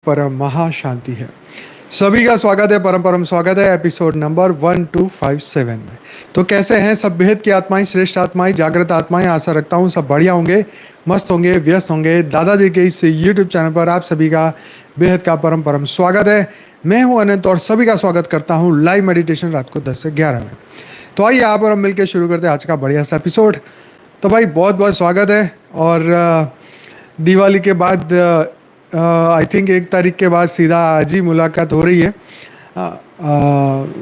परम महाशांति है। सभी का स्वागत है, परम परम स्वागत है एपिसोड नंबर 1257 में। तो कैसे हैं सब बेहद की आत्माएं, श्रेष्ठ आत्माएं, जागृत आत्माएं। आशा रखता हूं सब बढ़िया होंगे, मस्त होंगे, व्यस्त होंगे। दादाजी के इस यूट्यूब चैनल पर आप सभी का बेहद का परम परम स्वागत है। मैं हूं अनंत और सभी का स्वागत करता हूं लाइव मेडिटेशन रात को 10 से 11 में। तो आइए आप और हम मिलकर शुरू करते हैं आज का बढ़िया सा एपिसोड। तो भाई बहुत बहुत स्वागत है। और दिवाली के बाद आई थिंक 1 तारीख के बाद सीधा आज ही मुलाकात हो रही है।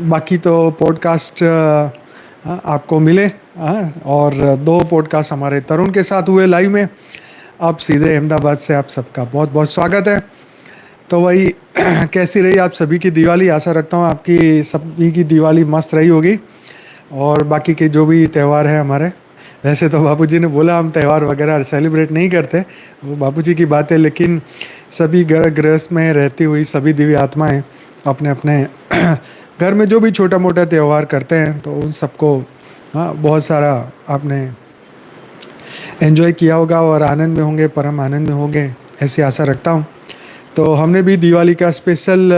बाकी तो पॉडकास्ट आपको मिले। और 2 पॉडकास्ट हमारे तरुण के साथ हुए लाइव में। अब सीधे अहमदाबाद से आप सबका बहुत बहुत स्वागत है। तो वही कैसी रही आप सभी की दिवाली। आशा रखता हूँ आपकी सभी की दिवाली मस्त रही होगी। और बाकी के जो भी त्यौहार है हमारे, वैसे तो बापूजी ने बोला हम त्यौहार वगैरह सेलिब्रेट नहीं करते, वो बापूजी की बात है। लेकिन सभी गृहस्थ में रहती हुई सभी दिव्य आत्माएं अपने अपने घर में जो भी छोटा मोटा त्यौहार करते हैं, तो उन सबको बहुत सारा आपने एंजॉय किया होगा और आनंद में होंगे, परम आनंद में होंगे, ऐसी आशा रखता हूँ। तो हमने भी दिवाली का स्पेशल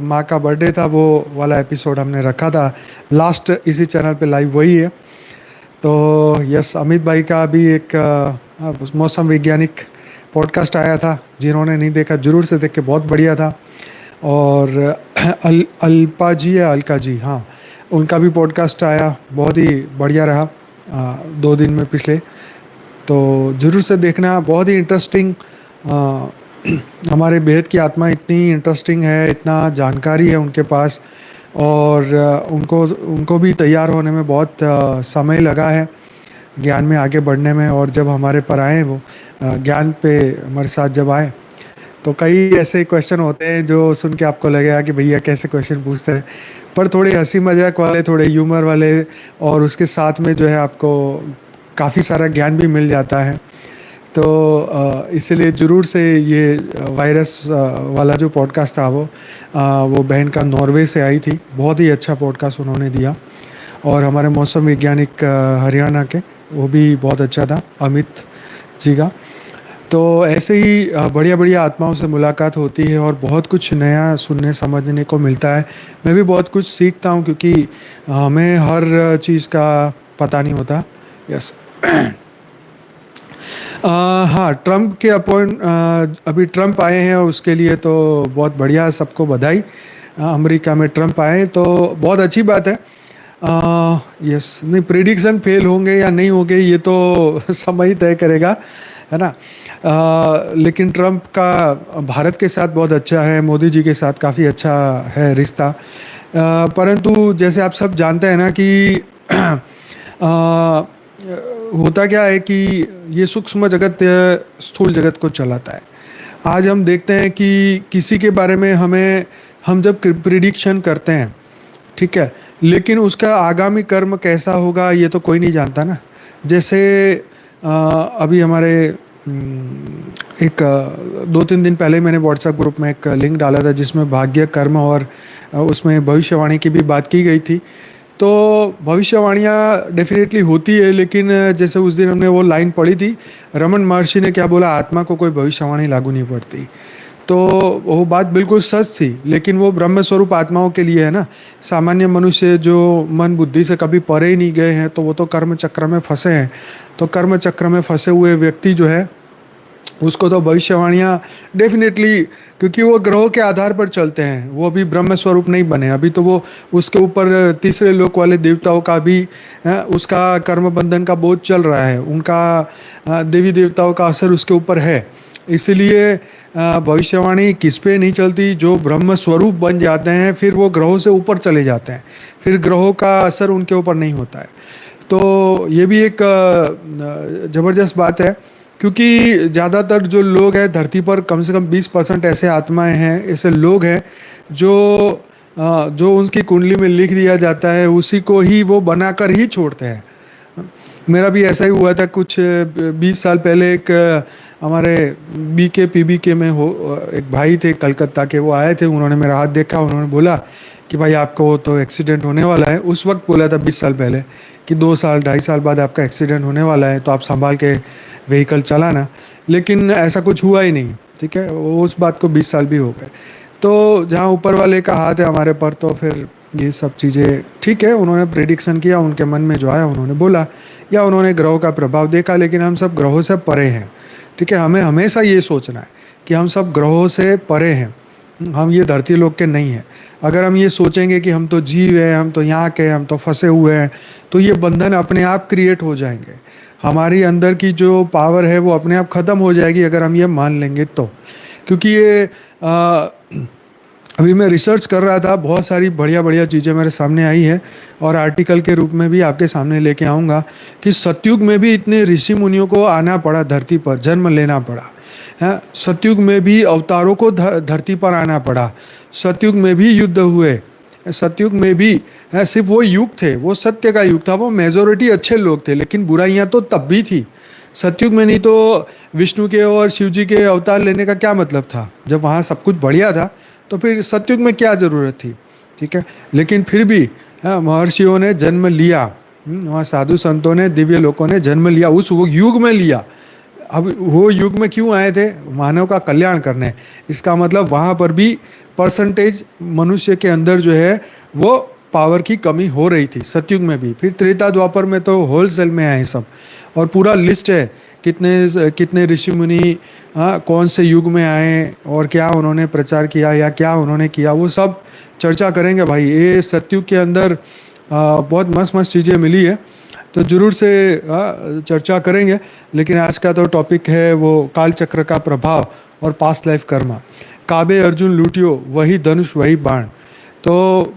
माँ का बर्थडे था, वो वाला एपिसोड हमने रखा था लास्ट इसी चैनल पे लाइव, वही है। तो यस, अमित भाई का भी एक मौसम वैज्ञानिक पॉडकास्ट आया था, जिन्होंने नहीं देखा जरूर से देख के, बहुत बढ़िया था। और अल्पा जी या अलका जी, हाँ, उनका भी पॉडकास्ट आया, बहुत ही बढ़िया रहा 2 दिन में पिछले। तो ज़रूर से देखना, बहुत ही इंटरेस्टिंग। हमारे बेहद की आत्मा इतनी इंटरेस्टिंग है, इतना जानकारी है उनके पास, और उनको भी तैयार होने में बहुत समय लगा है, ज्ञान में आगे बढ़ने में। और जब हमारे पर आए वो ज्ञान पे हमारे साथ जब आए, तो कई ऐसे क्वेश्चन होते हैं जो सुन के आपको लगेगा कि भैया कैसे क्वेश्चन पूछते हैं, पर थोड़े हंसी मजाक वाले, थोड़े ह्यूमर वाले, और उसके साथ में जो है आपको काफ़ी सारा ज्ञान भी मिल जाता है। तो इसलिए ज़रूर से ये वायरस वाला जो पॉडकास्ट था वो बहन का नॉर्वे से आई थी, बहुत ही अच्छा पॉडकास्ट उन्होंने दिया। और हमारे मौसम वैज्ञानिक हरियाणा के, वो भी बहुत अच्छा था, अमित जी का। तो ऐसे ही बढ़िया बढ़िया आत्माओं से मुलाकात होती है और बहुत कुछ नया सुनने समझने को मिलता है। मैं भी बहुत कुछ सीखता हूँ, क्योंकि हमें हर चीज़ का पता नहीं होता। यस। हाँ, ट्रम्प के अभी ट्रम्प आए हैं, उसके लिए तो बहुत बढ़िया, सबको बधाई। अमेरिका में ट्रम्प आए तो बहुत अच्छी बात है। यस, नहीं, प्रेडिक्शन फेल होंगे या नहीं होंगे ये तो समय ही तय करेगा, है ना। लेकिन ट्रम्प का भारत के साथ बहुत अच्छा है, मोदी जी के साथ काफ़ी अच्छा है रिश्ता। परंतु जैसे आप सब जानते हैं ना कि होता क्या है कि ये सूक्ष्म जगत स्थूल जगत को चलाता है। आज हम देखते हैं कि किसी के बारे में हम जब प्रिडिक्शन करते हैं, ठीक है, लेकिन उसका आगामी कर्म कैसा होगा ये तो कोई नहीं जानता ना। जैसे अभी हमारे 2-3 दिन पहले मैंने व्हाट्सएप ग्रुप में एक लिंक डाला था, जिसमें भाग्य, कर्म और उसमें भविष्यवाणी की भी बात की गई थी। तो भविष्यवाणियाँ डेफिनेटली होती है, लेकिन जैसे उस दिन हमने वो लाइन पढ़ी थी, रमन महर्षि ने क्या बोला, आत्मा को कोई भविष्यवाणी लागू नहीं पड़ती। तो वो बात बिल्कुल सच थी, लेकिन वो ब्रह्म स्वरूप आत्माओं के लिए है ना। सामान्य मनुष्य जो मन बुद्धि से कभी परे ही नहीं गए हैं, तो वो तो कर्म चक्र में फंसे हैं। तो कर्म चक्र में फंसे हुए व्यक्ति जो है, उसको तो भविष्यवाणियाँ डेफिनेटली, क्योंकि वो ग्रहों के आधार पर चलते हैं, वो अभी ब्रह्म स्वरूप नहीं बने। अभी तो वो उसके ऊपर तीसरे लोक वाले देवताओं का भी उसका कर्म बंधन का बोझ चल रहा है, उनका देवी देवताओं का असर उसके ऊपर है। इसलिए भविष्यवाणी किस पे नहीं चलती, जो ब्रह्म स्वरूप बन जाते हैं फिर वो ग्रहों से ऊपर चले जाते हैं, फिर ग्रहों का असर उनके ऊपर नहीं होता है। तो ये भी एक ज़बरदस्त बात है, क्योंकि ज़्यादातर जो लोग हैं धरती पर, कम से कम 20% ऐसे आत्माएं हैं, ऐसे लोग हैं जो उनकी कुंडली में लिख दिया जाता है, उसी को ही वो बनाकर ही छोड़ते हैं। मेरा भी ऐसा ही हुआ था कुछ 20 साल पहले। एक हमारे पीबीके में एक भाई थे कलकत्ता के, वो आए थे, उन्होंने मेरा हाथ देखा, उन्होंने बोला कि भाई आपको तो एक्सीडेंट होने वाला है। उस वक्त बोला था 20 साल पहले कि 2 साल 2.5 साल बाद आपका एक्सीडेंट होने वाला है, तो आप संभाल के व्हीकल चलाना। लेकिन ऐसा कुछ हुआ ही नहीं। ठीक है, उस बात को 20 साल भी हो गए। तो जहाँ ऊपर वाले का हाथ है हमारे पर, तो फिर ये सब चीज़ें ठीक है, उन्होंने प्रेडिक्शन किया, उनके मन में जो आया उन्होंने बोला, या उन्होंने ग्रहों का प्रभाव देखा, लेकिन हम सब ग्रहों से परे हैं। ठीक है, हमें हमेशा ये सोचना है कि हम सब ग्रहों से परे हैं, हम ये धरती लोक के नहीं हैं। अगर हम ये सोचेंगे कि हम तो जीव हैं, हम तो यहाँ के, हम तो फंसे हुए हैं, तो ये बंधन अपने आप क्रिएट हो जाएंगे। हमारी अंदर की जो पावर है वो अपने आप ख़त्म हो जाएगी अगर हम ये मान लेंगे तो। क्योंकि ये अभी मैं रिसर्च कर रहा था, बहुत सारी बढ़िया बढ़िया चीज़ें मेरे सामने आई है, और आर्टिकल के रूप में भी आपके सामने लेके आऊँगा कि सतयुग में भी इतने ऋषि मुनियों को आना पड़ा, धरती पर जन्म लेना पड़ा है। सतयुग में भी अवतारों को धरती पर आना पड़ा। सतयुग में भी युद्ध हुए। सतयुग में भी सिर्फ वो युग थे, वो सत्य का युग था, वो मेजोरिटी अच्छे लोग थे, लेकिन बुराइयां तो तब भी थी सतयुग में। नहीं तो विष्णु के और शिव जी के अवतार लेने का क्या मतलब था? जब वहाँ सब कुछ बढ़िया था तो फिर सतयुग में क्या ज़रूरत थी? ठीक है, लेकिन फिर भी महर्षियों ने जन्म लिया, वहाँ साधु संतों ने, दिव्य लोगों ने जन्म लिया, उस वो युग में लिया। अब वो युग में क्यों आए थे? मानव का कल्याण करने। इसका मतलब वहाँ पर भी परसेंटेज मनुष्य के अंदर जो है वो पावर की कमी हो रही थी, सतयुग में भी। फिर त्रेता द्वापर में तो होलसेल में आए सब, और पूरा लिस्ट है कितने कितने ऋषि मुनि कौन से युग में आए और क्या उन्होंने प्रचार किया या क्या उन्होंने किया, वो सब चर्चा करेंगे भाई। ये सतयुग के अंदर बहुत मस्त मस्त चीज़ें मिली है, तो ज़रूर से चर्चा करेंगे। लेकिन आज का तो टॉपिक है वो काल चक्र का प्रभाव और पास्ट लाइफ कर्मा। काबे अर्जुन लूटियो, वही धनुष वही बाण। तो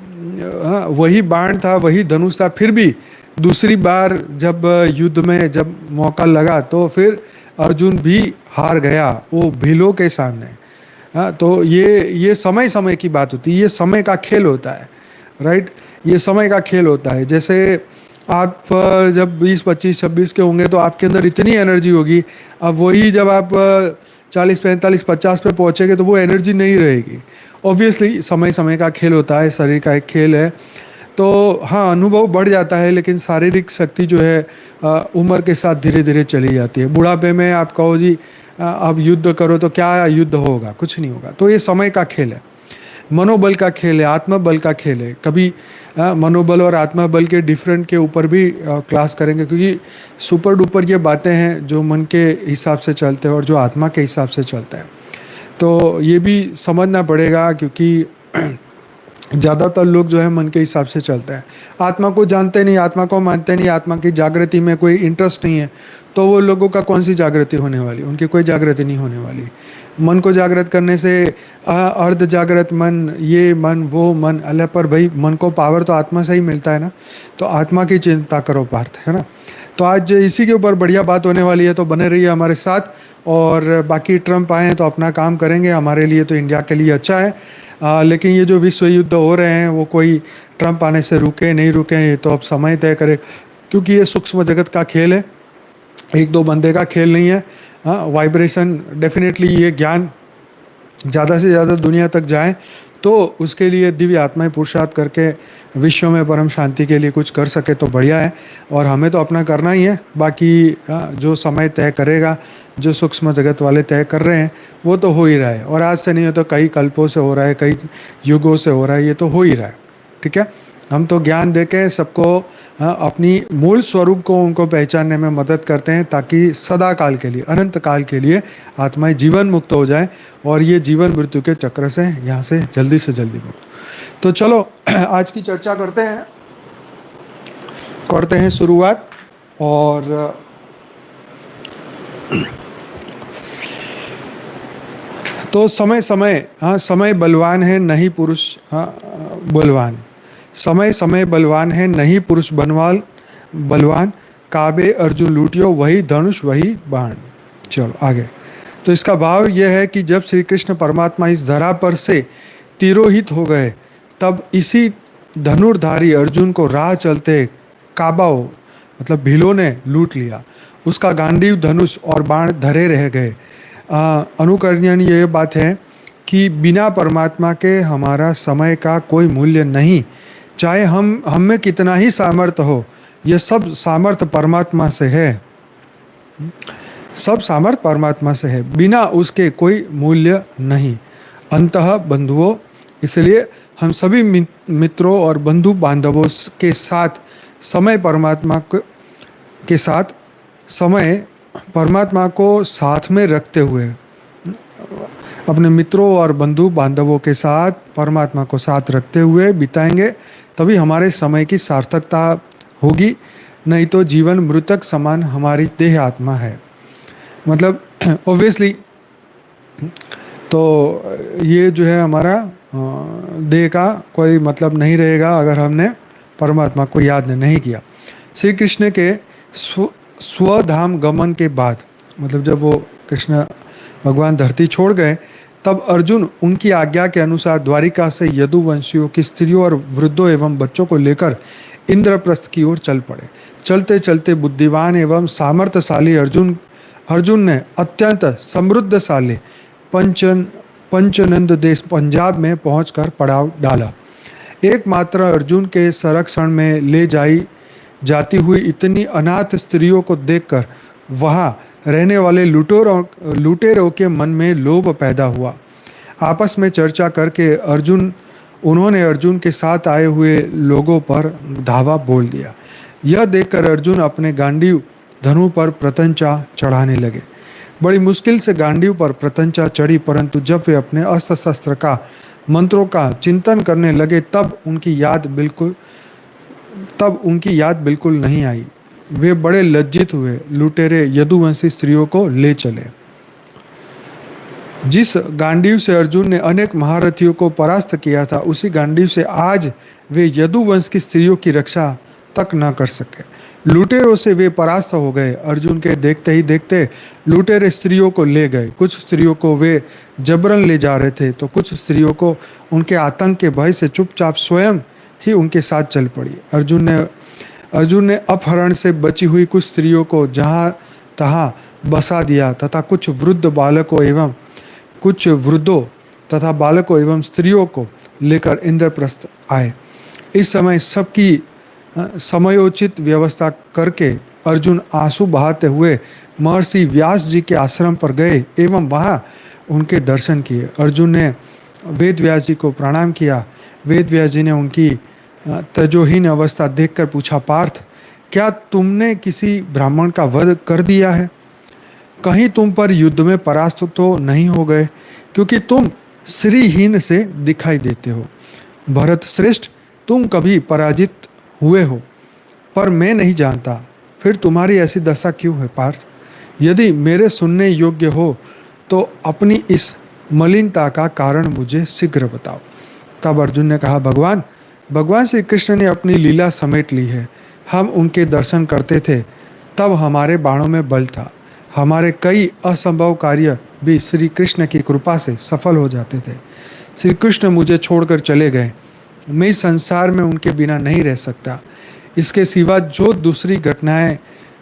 वही बाण था, वही धनुष था, फिर भी दूसरी बार जब युद्ध में जब मौका लगा तो फिर अर्जुन भी हार गया वो भीलों के सामने। तो ये समय समय की बात होती है, ये समय का खेल होता है, राइट। ये समय का खेल होता है। जैसे आप जब 20, 25, 26 के होंगे तो आपके अंदर इतनी एनर्जी होगी, अब वही जब आप 40, 45, 50 पे पहुँचेंगे तो वो एनर्जी नहीं रहेगी। ऑब्वियसली समय समय का खेल होता है, शरीर का एक खेल है। तो हाँ, अनुभव बढ़ जाता है, लेकिन शारीरिक शक्ति जो है उम्र के साथ धीरे धीरे चली जाती है। बुढ़ापे में आप कहो जी अब युद्ध करो तो क्या युद्ध होगा? कुछ नहीं होगा। तो ये समय का खेल है, मनोबल का खेल है, आत्मबल का खेल है। कभी मनोबल और आत्मबल के डिफरेंट के ऊपर भी क्लास करेंगे, क्योंकि सुपर डुपर ये बातें हैं जो मन के हिसाब से चलते हैं और जो आत्मा के हिसाब से चलता है। तो ये भी समझना पड़ेगा, क्योंकि ज़्यादातर लोग जो है मन के हिसाब से चलते हैं, आत्मा को जानते नहीं, आत्मा को मानते नहीं, आत्मा की जागृति में कोई इंटरेस्ट नहीं है। तो वो लोगों का कौन सी जागृति होने वाली? उनकी कोई जागृति नहीं होने वाली। मन को जागृत करने से अर्ध जागृत मन, ये मन वो मन, अल्लाह पर भाई मन को पावर तो आत्मा से ही मिलता है ना। तो आत्मा की चिंता करो पार्थ, है ना। तो आज इसी के ऊपर बढ़िया बात होने वाली है, तो बने रहिए हमारे साथ। और बाकी ट्रम्प आए तो अपना काम करेंगे, हमारे लिए तो इंडिया के लिए अच्छा है। लेकिन ये जो विश्व युद्ध हो रहे हैं वो कोई ट्रम्प आने से रुके नहीं रुके, ये तो अब समय तय करे, क्योंकि ये सूक्ष्म जगत का खेल है, एक दो बंदे का खेल नहीं है। वाइब्रेशन डेफिनेटली, ये ज्ञान ज़्यादा से ज़्यादा दुनिया तक जाए तो उसके लिए दिव्य आत्माएं पुरुषार्थ करके विश्व में परम शांति के लिए कुछ कर सके तो बढ़िया है। और हमें तो अपना करना ही है, बाकी जो समय तय करेगा, जो सूक्ष्म जगत वाले तय कर रहे हैं वो तो हो ही रहा है। और आज से नहीं हो तो कई कल्पों से हो रहा है, कई युगों से हो रहा है, ये तो हो ही रहा है। ठीक है, हम तो ज्ञान देके सबको अपनी मूल स्वरूप को उनको पहचानने में मदद करते हैं, ताकि सदा काल के लिए, अनंत काल के लिए आत्माएं जीवन मुक्त हो जाए और ये जीवन मृत्यु के चक्र से यहाँ से जल्दी मुक्त। तो चलो आज की चर्चा करते हैं शुरुआत। और तो समय बलवान है नहीं पुरुष बलवान। समय बलवान है नहीं पुरुष बलवान। काबे अर्जुन लूटियो, वही धनुष वही बाण। चलो आगे। तो इसका भाव यह है कि जब श्री कृष्ण परमात्मा इस धरा पर से तिरोहित हो गए, तब इसी धनुर्धारी अर्जुन को राह चलते काबाओ मतलब भीलों ने लूट लिया। उसका गांडीव, धनुष और बाण धरे रह गए। अनुकरणीय ये बात है कि बिना परमात्मा के हमारा समय का कोई मूल्य नहीं। चाहे हम में कितना ही सामर्थ्य हो, यह सब सामर्थ्य परमात्मा से है। सब सामर्थ परमात्मा से है, बिना उसके कोई मूल्य नहीं। अंतः बंधुओं, इसलिए हम सभी मित्रों और बंधु बांधवों के साथ समय परमात्मा के साथ समय परमात्मा को साथ में रखते हुए, अपने मित्रों और बंधु बांधवों के साथ परमात्मा को साथ रखते हुए बिताएंगे, तभी हमारे समय की सार्थकता होगी। नहीं तो जीवन मृतक समान हमारी देह आत्मा है। मतलब ऑब्वियसली तो ये जो है हमारा देह का कोई मतलब नहीं रहेगा अगर हमने परमात्मा को याद नहीं किया। श्री कृष्ण के स्वधाम गमन के बाद, मतलब जब वो कृष्ण भगवान धरती छोड़ गए, तब अर्जुन उनकी आज्ञा के अनुसार द्वारिका से यदुवंशियों की स्त्रियों और वृद्धों एवं बच्चों को लेकर इंद्रप्रस्थ की ओर चल पड़े। चलते चलते बुद्धिवान एवं सामर्थ्यशाली अर्जुन ने अत्यंत समृद्धशाली पंचनंद देश पंजाब में पहुंचकर पड़ाव डाला। एकमात्र अर्जुन के संरक्षण में ले जाती हुई इतनी अनाथ स्त्रियों को देखकर वहां रहने वाले लुटेरों के मन में लोभ पैदा हुआ। आपस में चर्चा करके उन्होंने अर्जुन के साथ आए हुए लोगों पर धावा बोल दिया। यह देखकर अर्जुन अपने गांडीव धनु पर प्रत्यंचा चढ़ाने लगे। बड़ी मुश्किल से गांडीव पर प्रत्यंचा चढ़ी, परंतु जब वे अपने अस्त्र शस्त्र का मंत्रों का चिंतन करने लगे तब उनकी याद बिल्कुल नहीं आई। वे बड़े लज्जित हुए। लुटेरे यदुवंशी स्त्रियों को ले चले। जिस गांडीव से अर्जुन ने अनेक महारथियों को परास्त किया था, उसी गांडीव से आज वे यदुवंश की स्त्रियों की रक्षा तक न कर सके। लुटेरों से वे परास्त हो गए। अर्जुन के देखते ही देखते लुटेरे स्त्रियों को ले गए। कुछ स्त्रियों को वे जबरन ले जा रहे थे, तो कुछ स्त्रियों को उनके आतंक के भय से चुपचाप स्वयं ही उनके साथ चल पड़ी। अर्जुन ने अपहरण से बची हुई कुछ स्त्रियों को जहाँ तहाँ बसा दिया तथा कुछ वृद्धों तथा बालकों एवं स्त्रियों को लेकर इंद्रप्रस्थ आए। इस समय सबकी समयोचित व्यवस्था करके अर्जुन आंसू बहाते हुए महर्षि व्यास जी के आश्रम पर गए एवं वहाँ उनके दर्शन किए। अर्जुन ने वेद व्यास जी को प्रणाम किया। वेद व्यास जी ने उनकी तेजोहीन अवस्था देखकर पूछा, पार्थ, क्या तुमने किसी ब्राह्मण का वध कर दिया है? कहीं तुम पर युद्ध में परास्त तो नहीं हो गए, क्योंकि तुम श्रीहीन से दिखाई देते हो। भरत श्रेष्ठ, तुम कभी पराजित हुए हो, पर मैं नहीं जानता, फिर तुम्हारी ऐसी दशा क्यों है पार्थ? यदि मेरे सुनने योग्य हो तो अपनी इस मलिनता का कारण मुझे शीघ्र बताओ। तब अर्जुन ने कहा, भगवान श्री कृष्ण ने अपनी लीला समेट ली है। हम उनके दर्शन करते थे, तब हमारे बाणों में बल था। हमारे कई असंभव कार्य भी श्री कृष्ण की कृपा से सफल हो जाते थे। श्री कृष्ण मुझे छोड़कर चले गए। मैं इस संसार में उनके बिना नहीं रह सकता। इसके सिवा जो दूसरी घटनाएं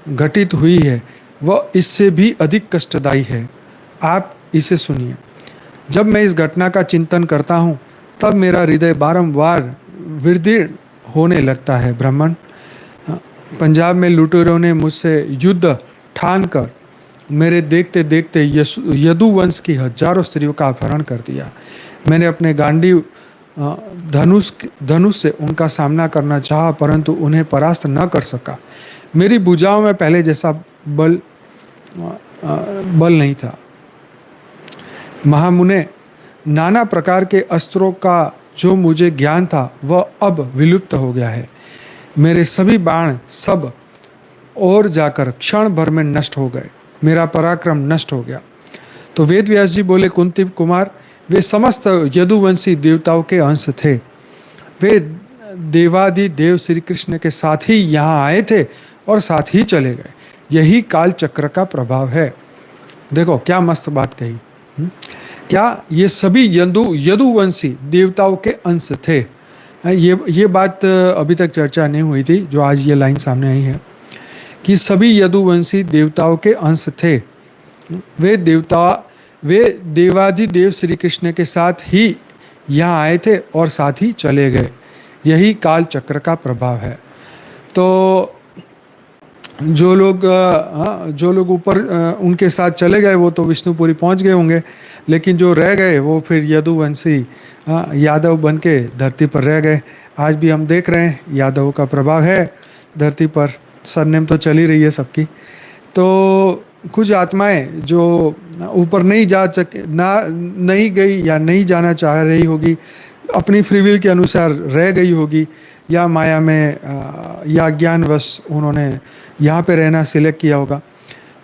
घटित हुई है वह इससे भी अधिक कष्टदायी है। आप इसे सुनिए। जब मैं इस घटना का चिंतन करता हूँ तब मेरा हृदय बारंबार विदीर्ण होने लगता है। ब्राह्मण, पंजाब में लुटेरों ने मुझसे युद्ध ठान कर मेरे देखते देखते यदुवंश की हजारों स्त्रियों का अपहरण कर दिया। मैंने अपने गांडीव धनुष से उनका सामना करना चाहा, परंतु उन्हें परास्त न कर सका। मेरी भुजाओं में पहले जैसा बल नहीं था। महामुने, नाना प्रकार के अस्त्रों का जो मुझे ज्ञान था वह अब विलुप्त हो गया है। मेरे सभी बाण सब और जाकर क्षण भर में नष्ट हो गए। मेरा पराक्रम नष्ट हो गया। तो वेद व्यास जी बोले, कुंती कुमार, वे समस्त यदुवंशी देवताओं के अंश थे। वे देवादि देव श्री कृष्ण के साथ ही यहाँ आए थे और साथ ही चले गए। यही काल चक्र का प्रभाव है। देखो क्या मस्त बात कही। क्या ये सभी यदुवंशी देवताओं के अंश थे? ये बात अभी तक चर्चा नहीं हुई थी, जो आज ये लाइन सामने आई है कि सभी यदुवंशी देवताओं के अंश थे। वे देवादिदेव श्री कृष्ण के साथ ही यहाँ आए थे और साथ ही चले गए। यही काल चक्र का प्रभाव है। तो जो लोग ऊपर उनके साथ चले गए वो तो विष्णुपुरी पहुंच गए होंगे, लेकिन जो रह गए वो फिर यदुवंशी यादव बन के धरती पर रह गए। आज भी हम देख रहे हैं यादव का प्रभाव है धरती पर, सरनेम तो चल ही रही है सबकी। तो कुछ आत्माएं जो ऊपर नहीं जा सके, नहीं गई या नहीं जाना चाह रही होगी, अपनी फ्री विल के अनुसार रह गई होगी, या माया में या ज्ञानवश उन्होंने यहाँ पे रहना सिलेक्ट किया होगा।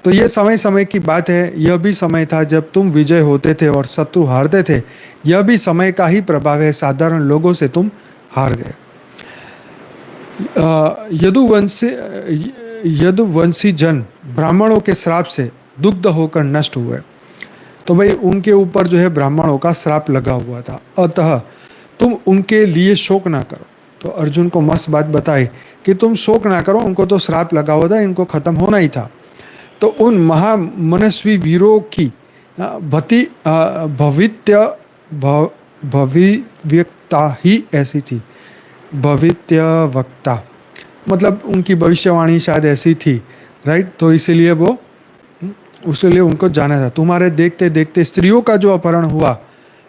तो ये समय समय की बात है। यह भी समय था जब तुम विजय होते थे और शत्रु हारते थे। यह भी समय का ही प्रभाव है, साधारण लोगों से तुम हार गए। यदुवंशी जन ब्राह्मणों के श्राप से दुग्ध होकर नष्ट हुए। तो भाई उनके ऊपर जो है ब्राह्मणों का श्राप लगा हुआ था, अतः तुम उनके लिए शोक ना करो। तो अर्जुन को मस्त बात बताई कि तुम शोक ना करो, उनको तो श्राप लगा हुआ था, इनको खत्म होना ही था। तो उन महामनस्वी वीरों की भविव्यक्ता ही ऐसी थी। भवित्यवक्ता मतलब उनकी भविष्यवाणी शायद ऐसी थी, राइट। तो इसीलिए वो उसलिए उनको जाना था। तुम्हारे देखते देखते स्त्रियों का जो अपहरण हुआ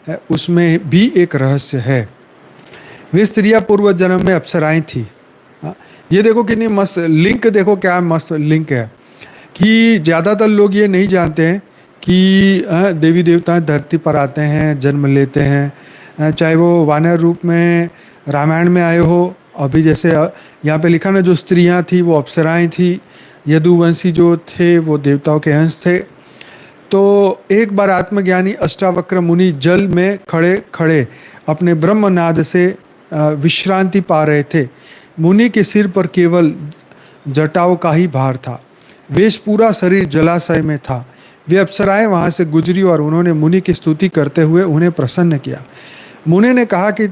है उसमें भी एक रहस्य है। वे स्त्रियां पूर्व जन्म में अप्सराएं थी। ये देखो कितनी मस्त लिंक, देखो क्या मस्त लिंक है कि ज़्यादातर लोग ये नहीं जानते हैं कि देवी देवता धरती पर आते हैं, जन्म लेते हैं, चाहे वो वानर रूप में रामायण में आए हो, अभी जैसे यहाँ पे लिखा ना जो स्त्रियां थी वो अप्सराएं थी, यदुवंशी जो थे वो देवताओं के अंश थे। तो एक बार आत्मज्ञानी अष्टावक्र मुनि जल में खड़े खड़े अपने ब्रह्मनाद से विश्रांति पा रहे थे। मुनि के सिर पर केवल जटाओं का ही भार था, वेश पूरा शरीर जलाशय में था। वे अप्सराएं वहाँ से गुजरी और उन्होंने मुनि की स्तुति करते हुए उन्हें प्रसन्न किया। मुनि ने कहा कि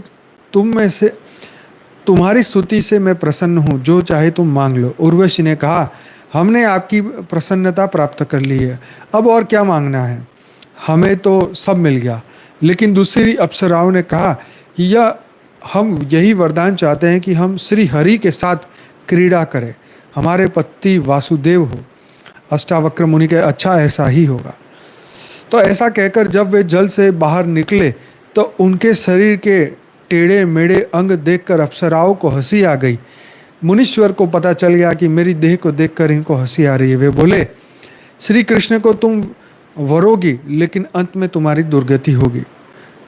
तुम में से तुम्हारी स्तुति से मैं प्रसन्न हूँ, जो चाहे तुम मांग लो। उर्वशी ने कहा हमने आपकी प्रसन्नता प्राप्त कर ली है, अब और क्या मांगना है, हमें तो सब मिल गया। लेकिन दूसरी अप्सराओं ने कहा कि यह हम यही वरदान चाहते हैं कि हम श्री हरि के साथ क्रीड़ा करें, हमारे पति वासुदेव हो। अष्टावक्र मुनि के अच्छा ऐसा ही होगा। तो ऐसा कहकर जब वे जल से बाहर निकले तो उनके शरीर के टेढ़े मेढ़े अंग देखकर अप्सराओं को हंसी आ गई। मुनीश्वर को पता चल गया कि मेरी देह को देखकर इनको हंसी आ रही है। वे बोले श्री कृष्ण को तुम वरोगी, लेकिन अंत में तुम्हारी दुर्गति होगी,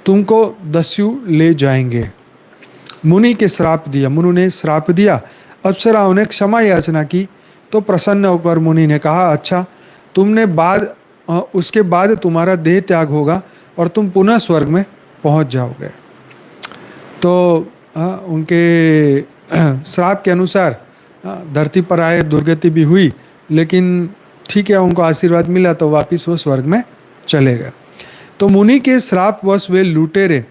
तुमको दस्यु ले जाएंगे। मुनि के श्राप दिया, मुनि ने श्राप दिया। अप्सराओं ने क्षमा याचना की तो प्रसन्न होकर मुनि ने कहा अच्छा, तुमने उसके बाद तुम्हारा देह त्याग होगा और तुम पुनः स्वर्ग में पहुंच जाओगे। तो उनके श्राप के अनुसार धरती पर आए, दुर्गति भी हुई, लेकिन ठीक है उनको आशीर्वाद मिला तो वापिस वो स्वर्ग में चले गए। तो मुनि के श्रापवश वे लुटेरे,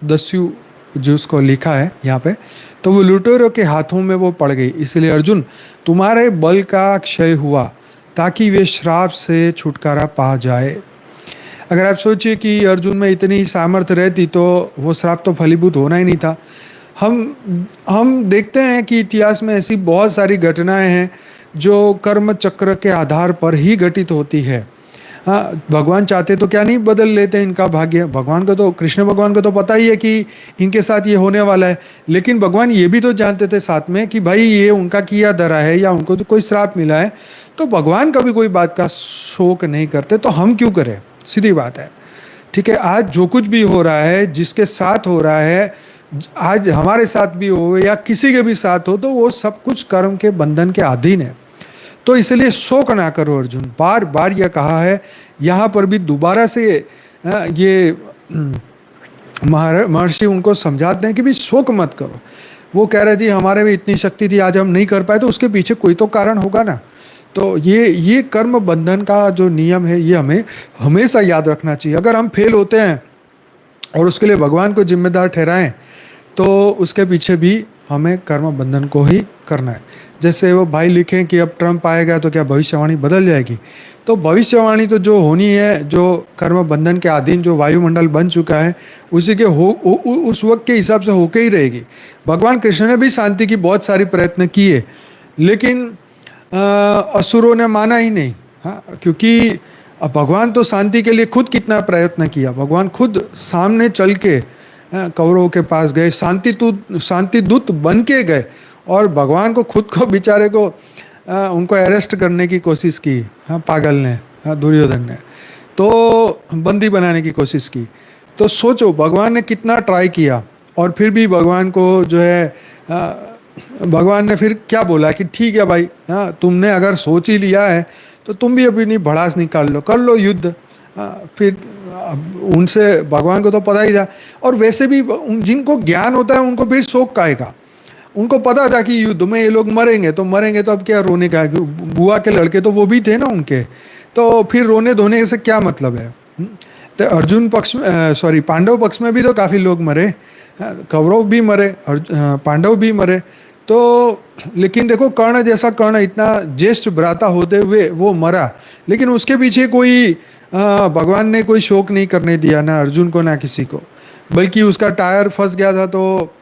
दस्यु जिसको लिखा है यहाँ पे, तो वो लुटेरों के हाथों में वो पड़ गई। इसलिए अर्जुन तुम्हारे बल का क्षय हुआ ताकि वे श्राप से छुटकारा पा जाए। अगर आप सोचिए कि अर्जुन में इतनी सामर्थ्य रहती तो वो श्राप तो फलीभूत होना ही नहीं था। हम देखते हैं कि इतिहास में ऐसी बहुत सारी घटनाएं हैं जो कर्म चक्र के आधार पर ही घटित होती है। हाँ, भगवान चाहते तो क्या नहीं बदल लेते इनका भाग्य। भगवान को तो, कृष्ण भगवान को तो पता ही है कि इनके साथ ये होने वाला है, लेकिन भगवान ये भी तो जानते थे साथ में कि भाई ये उनका किया धरा है या उनको तो कोई श्राप मिला है। तो भगवान कभी कोई बात का शोक नहीं करते, तो हम क्यों करें, सीधी बात है। ठीक है, आज जो कुछ भी हो रहा है, जिसके साथ हो रहा है, आज हमारे साथ भी हो या किसी के भी साथ हो, तो वो सब कुछ कर्म के बंधन के अधीन है। तो इसलिए शोक ना करो। अर्जुन बार बार यह कहा है, यहाँ पर भी दोबारा से ये महर्षि उनको समझाते हैं कि भी शोक मत करो। वो कह रहे जी हमारे में इतनी शक्ति थी, आज हम नहीं कर पाए, तो उसके पीछे कोई तो कारण होगा ना। तो ये कर्म बंधन का जो नियम है, ये हमें हमेशा याद रखना चाहिए। अगर हम फेल होते हैं और उसके लिए भगवान को जिम्मेदार ठहराएं, तो उसके पीछे भी हमें कर्म बंधन को ही करना है। जैसे वो भाई लिखें कि अब ट्रम्प आएगा तो क्या भविष्यवाणी बदल जाएगी। तो भविष्यवाणी तो जो होनी है, जो कर्म बंधन के अधीन जो वायुमंडल बन चुका है, उसी के उस वक्त के हिसाब से होके ही रहेगी। भगवान कृष्ण ने भी शांति की बहुत सारी प्रयत्न किए, लेकिन असुरों ने माना ही नहीं। हाँ, क्योंकि अब भगवान तो शांति के लिए खुद कितना प्रयत्न किया, भगवान खुद सामने चल के कौरवों के पास गए, शांति दूत बन के गए, और भगवान को खुद को बेचारे को उनको अरेस्ट करने की कोशिश की। हाँ, पागल ने, हाँ, दुर्योधन ने तो बंदी बनाने की कोशिश की। तो सोचो भगवान ने कितना ट्राई किया, और फिर भी भगवान को जो है भगवान ने फिर क्या बोला कि ठीक है भाई, हाँ, तुमने अगर सोच ही लिया है तो तुम भी अपनी भड़ास निकाल लो, कर लो युद्ध। फिर उनसे भगवान को तो पता ही था, और वैसे भी जिनको ज्ञान होता है उनको फिर शोक काहेगा। उनको पता था कि युद्ध में ये लोग मरेंगे तो अब क्या रोने का। बुआ के लड़के तो वो भी थे ना उनके, तो फिर रोने धोने से क्या मतलब है। तो अर्जुन पक्ष में, सॉरी, पांडव पक्ष में भी तो काफ़ी लोग मरे, कौरव भी मरे, पांडव भी मरे। तो लेकिन देखो, कर्ण जैसा, कर्ण इतना ज्येष्ठ भ्राता होते हुए वो मरा, लेकिन उसके पीछे कोई भगवान ने कोई शोक नहीं करने दिया, ना अर्जुन को ना किसी को। बल्कि उसका टायर फंस गया था तो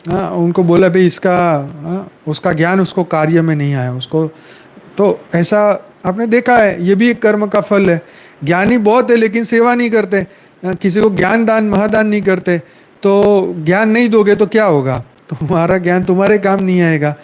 उनको बोला भाई उसका ज्ञान उसको कार्य में नहीं आया उसको। तो ऐसा आपने देखा है, ये भी एक कर्म का फल है। ज्ञानी बहुत है लेकिन सेवा नहीं करते, किसी को ज्ञान दान महादान नहीं करते। तो ज्ञान नहीं दोगे तो क्या होगा, तुम्हारा ज्ञान तुम्हारे काम नहीं आएगा।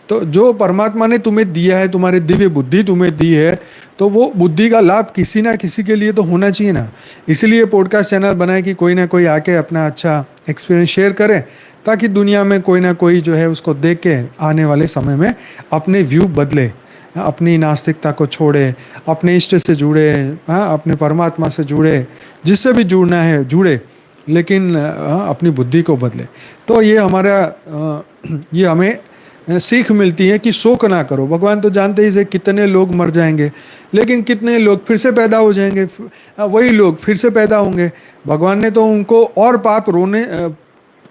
तो जो परमात्मा ने तुम्हें दिया है, तुम्हारी दिव्य बुद्धि तुम्हें दी है, तो वो बुद्धि का लाभ किसी ना किसी के लिए तो होना चाहिए ना। इसलिए पॉडकास्ट चैनल बनाए कि कोई ना कोई आके अपना अच्छा एक्सपीरियंस शेयर करे, ताकि दुनिया में कोई ना कोई जो है उसको देख के आने वाले समय में अपने व्यू बदले, अपनी नास्तिकता को छोड़े, अपने इष्ट से जुड़े, अपने परमात्मा से जुड़े, जिससे भी जुड़ना है जुड़े, लेकिन अपनी बुद्धि को बदले। तो ये ये हमें सीख मिलती है कि शोक ना करो। भगवान तो जानते ही से कितने लोग मर जाएंगे, लेकिन कितने लोग फिर से पैदा हो जाएंगे, वही लोग फिर से पैदा होंगे। भगवान ने तो उनको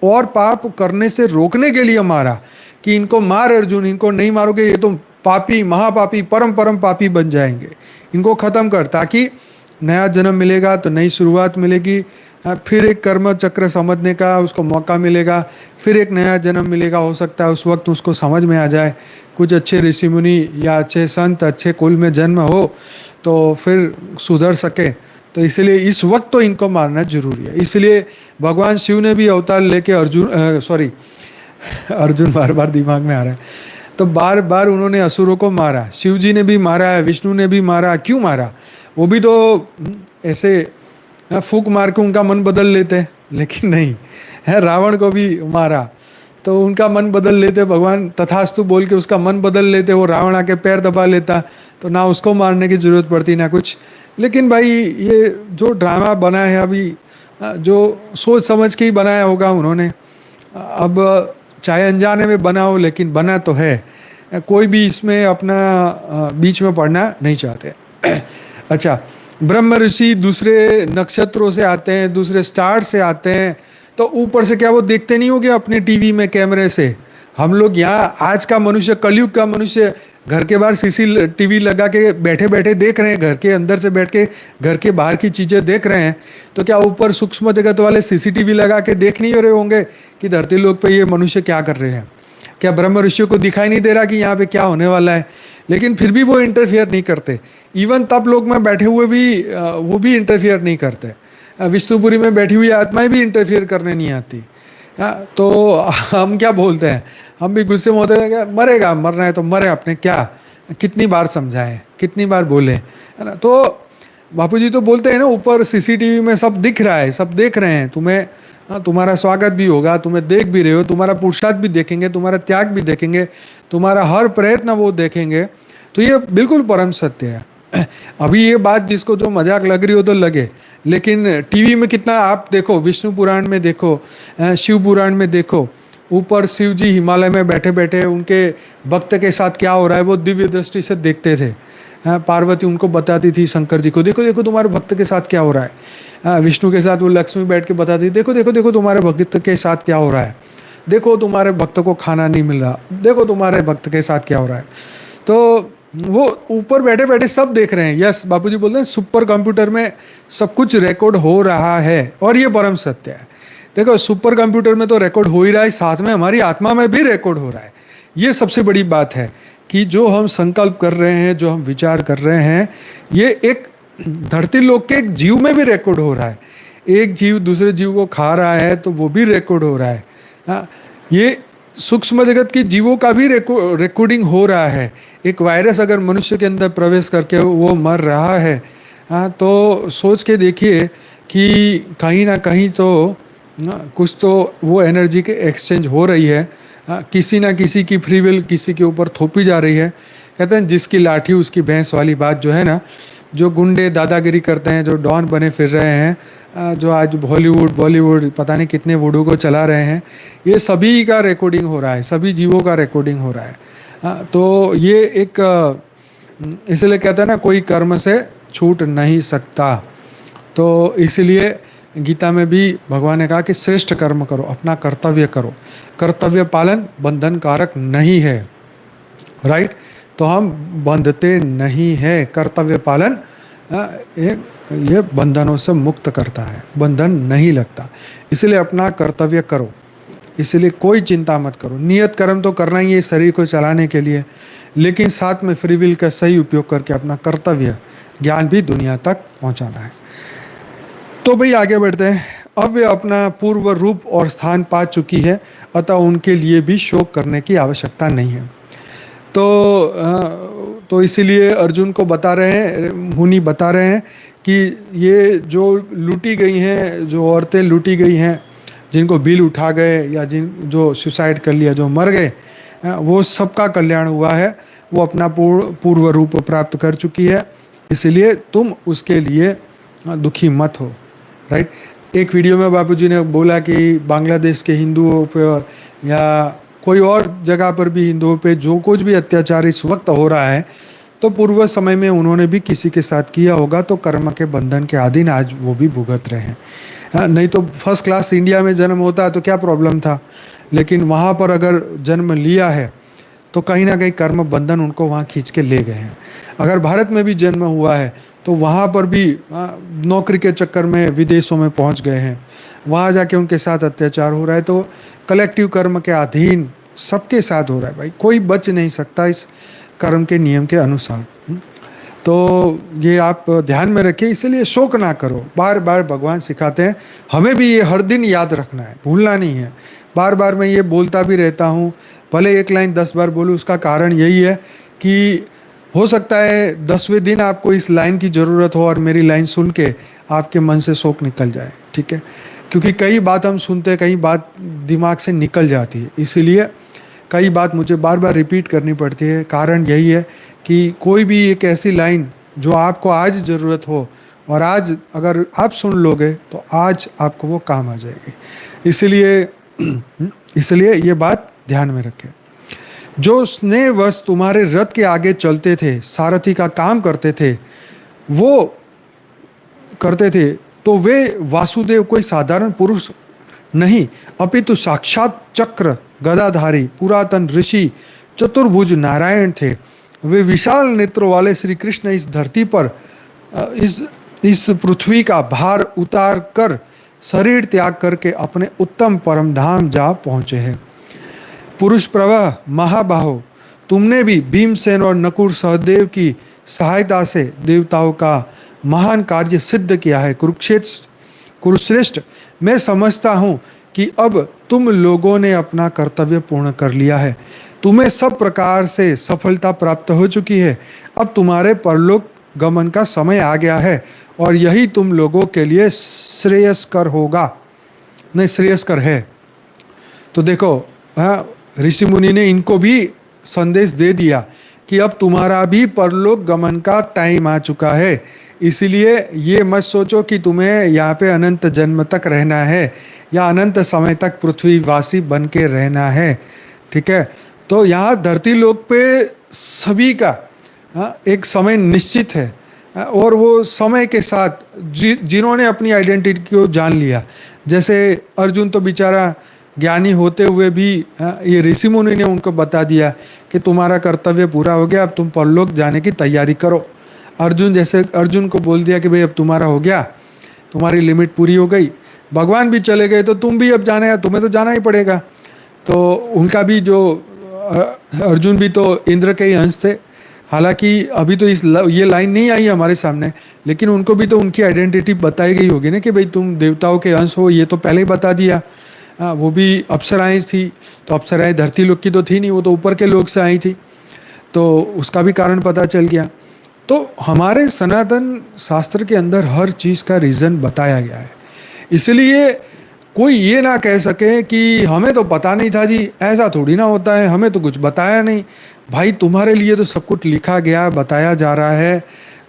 और पाप करने से रोकने के लिए मारा कि इनको मार अर्जुन, इनको नहीं मारोगे ये तो पापी, महापापी, परम पापी बन जाएंगे, इनको ख़त्म कर, ताकि नया जन्म मिलेगा तो नई शुरुआत मिलेगी, फिर एक कर्म चक्र समझने का उसको मौका मिलेगा, फिर एक नया जन्म मिलेगा। हो सकता है उस वक्त उसको समझ में आ जाए, कुछ अच्छे ऋषि मुनि या अच्छे संत, अच्छे कुल में जन्म हो तो फिर सुधर सके। तो इसलिए इस वक्त तो इनको मारना जरूरी है। इसलिए भगवान शिव ने भी अवतार लेके अर्जुन बार बार दिमाग में आ रहा है, तो बार बार उन्होंने असुरों को मारा। शिव जी ने भी मारा है, विष्णु ने भी मारा। क्यों मारा? वो भी तो ऐसे फूक मार के उनका मन बदल लेते, लेकिन नहीं है, रावण को भी मारा तो उनका मन बदल लेते, भगवान तथास्तु बोल के उसका मन बदल लेते, वो रावण आके पैर दबा लेता, तो ना उसको मारने की ज़रूरत पड़ती ना कुछ। लेकिन भाई ये जो ड्रामा बना है अभी, जो सोच समझ के ही बनाया होगा उन्होंने, अब चाहे अनजाने में बना हो, लेकिन बना तो है। कोई भी इसमें अपना बीच में पड़ना नहीं चाहते। अच्छा, ब्रह्म ऋषि दूसरे नक्षत्रों से आते हैं, दूसरे स्टार से आते हैं, तो ऊपर से क्या वो देखते नहीं होगे अपने टीवी में कैमरे से? हम लोग यहाँ आज का मनुष्य, कलयुग का मनुष्य घर के बाहर CCTV लगा के बैठे बैठे देख रहे हैं, घर के अंदर से बैठ के घर के बाहर की चीज़ें देख रहे हैं। तो क्या ऊपर सूक्ष्म जगत वाले CCTV लगा के देख नहीं हो रहे होंगे कि धरती लोक पे ये मनुष्य क्या कर रहे हैं? क्या ब्रह्म ऋषियों को दिखाई नहीं दे रहा कि यहाँ पे क्या होने वाला है? लेकिन फिर भी वो इंटरफियर नहीं करते। इवन तब लोग में बैठे हुए भी वो भी इंटरफियर नहीं करते। विष्णुपुरी में बैठी हुई आत्माएं भी इंटरफियर करने नहीं आती। तो हम क्या बोलते हैं, हम भी गुस्से में होते हैं कि मरेगा, मरना है तो मरे, अपने क्या, कितनी बार समझाएं, कितनी बार बोले, है ना। तो बापू जी तो बोलते हैं ना, ऊपर CCTV में सब दिख रहा है, सब देख रहे हैं तुम्हें, तुम्हारा स्वागत भी होगा, तुम्हें देख भी रहे हो, तुम्हारा पुरुषार्थ भी देखेंगे, तुम्हारा त्याग भी देखेंगे, तुम्हारा हर प्रयत्न वो देखेंगे। तो ये बिल्कुल परम सत्य है। अभी ये बात जिसको जो मजाक लग रही हो तो लगे, लेकिन टीवी में कितना आप देखो, विष्णु पुराण में देखो, शिव पुराण में देखो, ऊपर शिव जी हिमालय में बैठे बैठे उनके भक्त के साथ क्या हो रहा है वो दिव्य दृष्टि से देखते थे। पार्वती उनको बताती थी शंकर जी को, देखो देखो तुम्हारे भक्त के साथ क्या हो रहा है। विष्णु के साथ वो लक्ष्मी बैठ के बताती थी, देखो देखो देखो तुम्हारे भक्त के साथ क्या हो रहा है, देखो तुम्हारे भक्त को खाना नहीं मिल रहा, देखो तुम्हारे भक्त के साथ क्या हो रहा है। तो वो ऊपर बैठे बैठे सब देख रहे हैं। यस, बापूजी बोलते हैं सुपर कंप्यूटर में सब कुछ रिकॉर्ड हो रहा है, और ये परम सत्य है। देखो सुपर कंप्यूटर में तो रिकॉर्ड हो ही रहा है, साथ में हमारी आत्मा में भी रिकॉर्ड हो रहा है। ये सबसे बड़ी बात है कि जो हम संकल्प कर रहे हैं, जो हम विचार कर रहे हैं, ये एक धरती लोक के एक जीव में भी रिकॉर्ड हो रहा है। एक जीव दूसरे जीव को खा रहा है तो वो भी रिकॉर्ड हो रहा है। हाँ, ये सूक्ष्म जगत की जीवों का भी रिकॉर्डिंग हो रहा है। एक वायरस अगर मनुष्य के अंदर प्रवेश करके वो मर रहा है, हाँ, तो सोच के देखिए कि कहीं ना कहीं तो कुछ तो वो एनर्जी के एक्सचेंज हो रही है। किसी ना किसी की फ्री विल किसी के ऊपर थोपी जा रही है। कहते हैं जिसकी लाठी उसकी भैंस वाली बात जो है ना, जो गुंडे दादागिरी करते हैं, जो डॉन बने फिर रहे हैं, जो आज हॉलीवुड बॉलीवुड पता नहीं कितने वुडू को चला रहे हैं, ये सभी का रिकॉर्डिंग हो रहा है, सभी जीवों का रिकॉर्डिंग हो रहा है। तो ये एक इसलिए कहते हैं ना, कोई कर्म से छूट नहीं सकता। तो इसलिए गीता में भी भगवान ने कहा कि श्रेष्ठ कर्म करो, अपना कर्तव्य करो। कर्तव्य पालन बंधन कारक नहीं है, राइट। तो हम बंधते नहीं है, कर्तव्य पालन ये बंधनों से मुक्त करता है, बंधन नहीं लगता। इसलिए अपना कर्तव्य करो, इसलिए कोई चिंता मत करो। नियत कर्म तो करना ही है शरीर को चलाने के लिए, लेकिन साथ में फ्री विल का सही उपयोग करके अपना कर्तव्य ज्ञान भी दुनिया तक पहुंचाना है। तो भाई आगे बढ़ते हैं। अब वे अपना पूर्व रूप और स्थान पा चुकी है, अतः उनके लिए भी शोक करने की आवश्यकता नहीं है। तो इसीलिए अर्जुन को बता रहे हैं, मुनि बता रहे हैं कि ये जो लूटी गई हैं, जो औरतें लूटी गई हैं, जिनको बिल उठा गए या जो सुसाइड कर लिया, जो मर गए, वो सबका कल्याण हुआ है। वो अपना पूर्व रूप प्राप्त कर चुकी है, इसलिए तुम उसके लिए दुखी मत हो, राइट। एक वीडियो में बापूजी ने बोला कि बांग्लादेश के हिंदुओं पे या कोई और जगह पर भी हिंदुओं पे जो कुछ भी अत्याचार इस वक्त हो रहा है, तो पूर्व समय में उन्होंने भी किसी के साथ किया होगा, तो कर्म के बंधन के अधीन आज वो भी भुगत रहे हैं। नहीं तो फर्स्ट क्लास इंडिया में जन्म होता तो क्या प्रॉब्लम था, लेकिन वहाँ पर अगर जन्म लिया है तो कहीं ना कहीं कर्म बंधन उनको वहाँ खींच के ले गए हैं। अगर भारत में भी जन्म हुआ है तो वहाँ पर भी नौकरी के चक्कर में विदेशों में पहुँच गए हैं, वहाँ जाके उनके साथ अत्याचार हो रहा है। तो कलेक्टिव कर्म के अधीन सबके साथ हो रहा है भाई, कोई बच नहीं सकता इस कर्म के नियम के अनुसार। तो ये आप ध्यान में रखिए, इसलिए शोक ना करो। बार बार भगवान सिखाते हैं, हमें भी ये हर दिन याद रखना है, भूलना नहीं है। बार बार मैं ये बोलता भी रहता हूँ, भले एक लाइन 10 बार बोलूँ, उसका कारण यही है कि हो सकता है 10वें दिन आपको इस लाइन की ज़रूरत हो और मेरी लाइन सुन के आपके मन से शोक निकल जाए, ठीक है। क्योंकि कई बात हम सुनते हैं, कई बात दिमाग से निकल जाती है, इसीलिए कई बात मुझे बार बार रिपीट करनी पड़ती है। कारण यही है कि कोई भी एक ऐसी लाइन जो आपको आज ज़रूरत हो और आज अगर आप सुन लोगे तो आज आपको वो काम आ जाएगी। इसलिए ये बात ध्यान में रखें। जो स्नेहवश तुम्हारे रथ के आगे चलते थे, सारथी का काम करते थे, वो करते थे, तो वे वासुदेव कोई साधारण पुरुष नहीं, अपितु साक्षात चक्र गदाधारी पुरातन ऋषि चतुर्भुज नारायण थे। वे विशाल नेत्रों वाले श्री कृष्ण इस धरती पर इस पृथ्वी का भार उतार कर शरीर त्याग करके अपने उत्तम परम धाम जा पहुँचे हैं। पुरुष प्रवाह महाबाहो, तुमने भी भीमसेन और नकुल सहदेव की सहायता से देवताओं का महान कार्य सिद्ध किया है। कुरुश्रेष्ठ, मैं समझता हूँ कि अब तुम लोगों ने अपना कर्तव्य पूर्ण कर लिया है, तुम्हें सब प्रकार से सफलता प्राप्त हो चुकी है। अब तुम्हारे परलोक गमन का समय आ गया है और यही तुम लोगों के लिए श्रेयस्कर होगा, नहीं श्रेयस्कर है। तो देखो, हाँ, ऋषि मुनि ने इनको भी संदेश दे दिया कि अब तुम्हारा भी परलोक गमन का टाइम आ चुका है। इसलिए ये मत सोचो कि तुम्हें यहाँ पे अनंत जन्म तक रहना है या अनंत समय तक पृथ्वीवासी बन के रहना है, ठीक है। तो यहाँ धरती लोक पे सभी का एक समय निश्चित है और वो समय के साथ जिन्होंने अपनी आइडेंटिटी को जान लिया, जैसे अर्जुन तो बेचारा ज्ञानी होते हुए भी ये ऋषि मुनि ने उनको बता दिया कि तुम्हारा कर्तव्य पूरा हो गया, अब तुम परलोक जाने की तैयारी करो। अर्जुन को बोल दिया कि भाई अब तुम्हारा हो गया, तुम्हारी लिमिट पूरी हो गई, भगवान भी चले गए तो तुम भी अब जाना है, तुम्हें तो जाना ही पड़ेगा। तो उनका भी जो अर्जुन भी तो इंद्र के ही अंश थे। हालांकि अभी तो ये लाइन नहीं आई हमारे सामने, लेकिन उनको भी तो उनकी आइडेंटिटी बताई गई होगी ना कि भाई तुम देवताओं के अंश हो, ये तो पहले ही बता दिया। वो भी अप्सराएं थी, तो अप्सराएं धरती लोक की तो थी नहीं, वो तो ऊपर के लोक से आई थी, तो उसका भी कारण पता चल गया। तो हमारे सनातन शास्त्र के अंदर हर चीज़ का रीज़न बताया गया है, इसलिए कोई ये ना कह सके कि हमें तो पता नहीं था जी, ऐसा थोड़ी ना होता है, हमें तो कुछ बताया नहीं। भाई तुम्हारे लिए तो सब कुछ लिखा गया, बताया जा रहा है।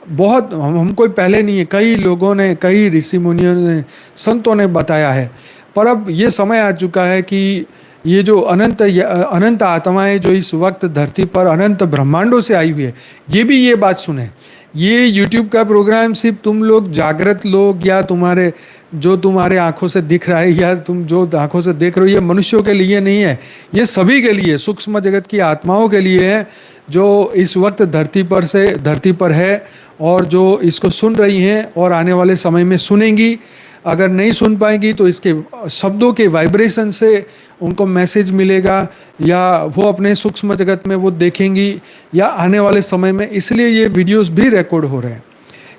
बहुत हम कोई पहले नहीं है, कई लोगों ने, कई ऋषि मुनियों ने, संतों ने बताया है। पर अब ये समय आ चुका है कि ये जो अनंत आत्माएं जो इस वक्त धरती पर अनंत ब्रह्मांडों से आई हुई है, ये भी ये बात सुने। ये यूट्यूब का प्रोग्राम सिर्फ तुम लोग जागृत लोग या तुम्हारे आंखों से दिख रहा है या तुम जो आंखों से देख रहे हो, ये मनुष्यों के लिए नहीं है, ये सभी के लिए, सूक्ष्म जगत की आत्माओं के लिए है जो इस वक्त धरती पर है और जो इसको सुन रही हैं और आने वाले समय में सुनेंगी। अगर नहीं सुन पाएंगी तो इसके शब्दों के वाइब्रेशन से उनको मैसेज मिलेगा, या वो अपने सूक्ष्म जगत में वो देखेंगी, या आने वाले समय में। इसलिए ये वीडियोस भी रिकॉर्ड हो रहे हैं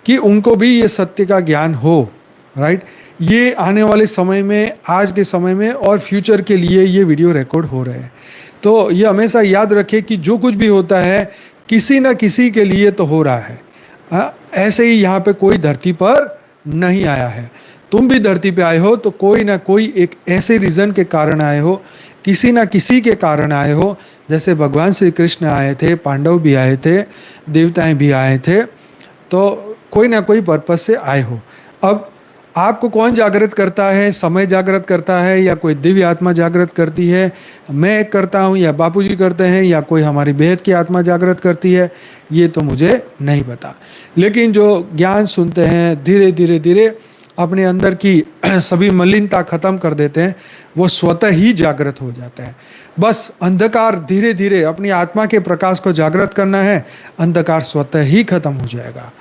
कि उनको भी ये सत्य का ज्ञान हो, राइट। ये आने वाले समय में, आज के समय में और फ्यूचर के लिए ये वीडियो रिकॉर्ड हो रहे हैं। तो ये हमेशा याद रखें कि जो कुछ भी होता है किसी न किसी के लिए तो हो रहा है। ऐसे ही यहाँ पे कोई धरती पर नहीं आया है, तुम भी धरती पे आए हो तो कोई ना कोई एक ऐसे रीज़न के कारण आए हो, किसी ना किसी के कारण आए हो। जैसे भगवान श्री कृष्ण आए थे, पांडव भी आए थे, देवताएं भी आए थे, तो कोई ना कोई पर्पस से आए हो। अब आपको कौन जागृत करता है, समय जागृत करता है या कोई दिव्य आत्मा जागृत करती है, मैं करता हूँ या बापूजी करते हैं या कोई हमारी बेहद की आत्मा जागृत करती है, ये तो मुझे नहीं पता। लेकिन जो ज्ञान सुनते हैं, धीरे धीरे धीरे अपने अंदर की सभी मलिनता खत्म कर देते हैं, वो स्वतः ही जागृत हो जाता है। बस अंधकार धीरे धीरे अपनी आत्मा के प्रकाश को जागृत करना है, अंधकार स्वतः ही खत्म हो जाएगा।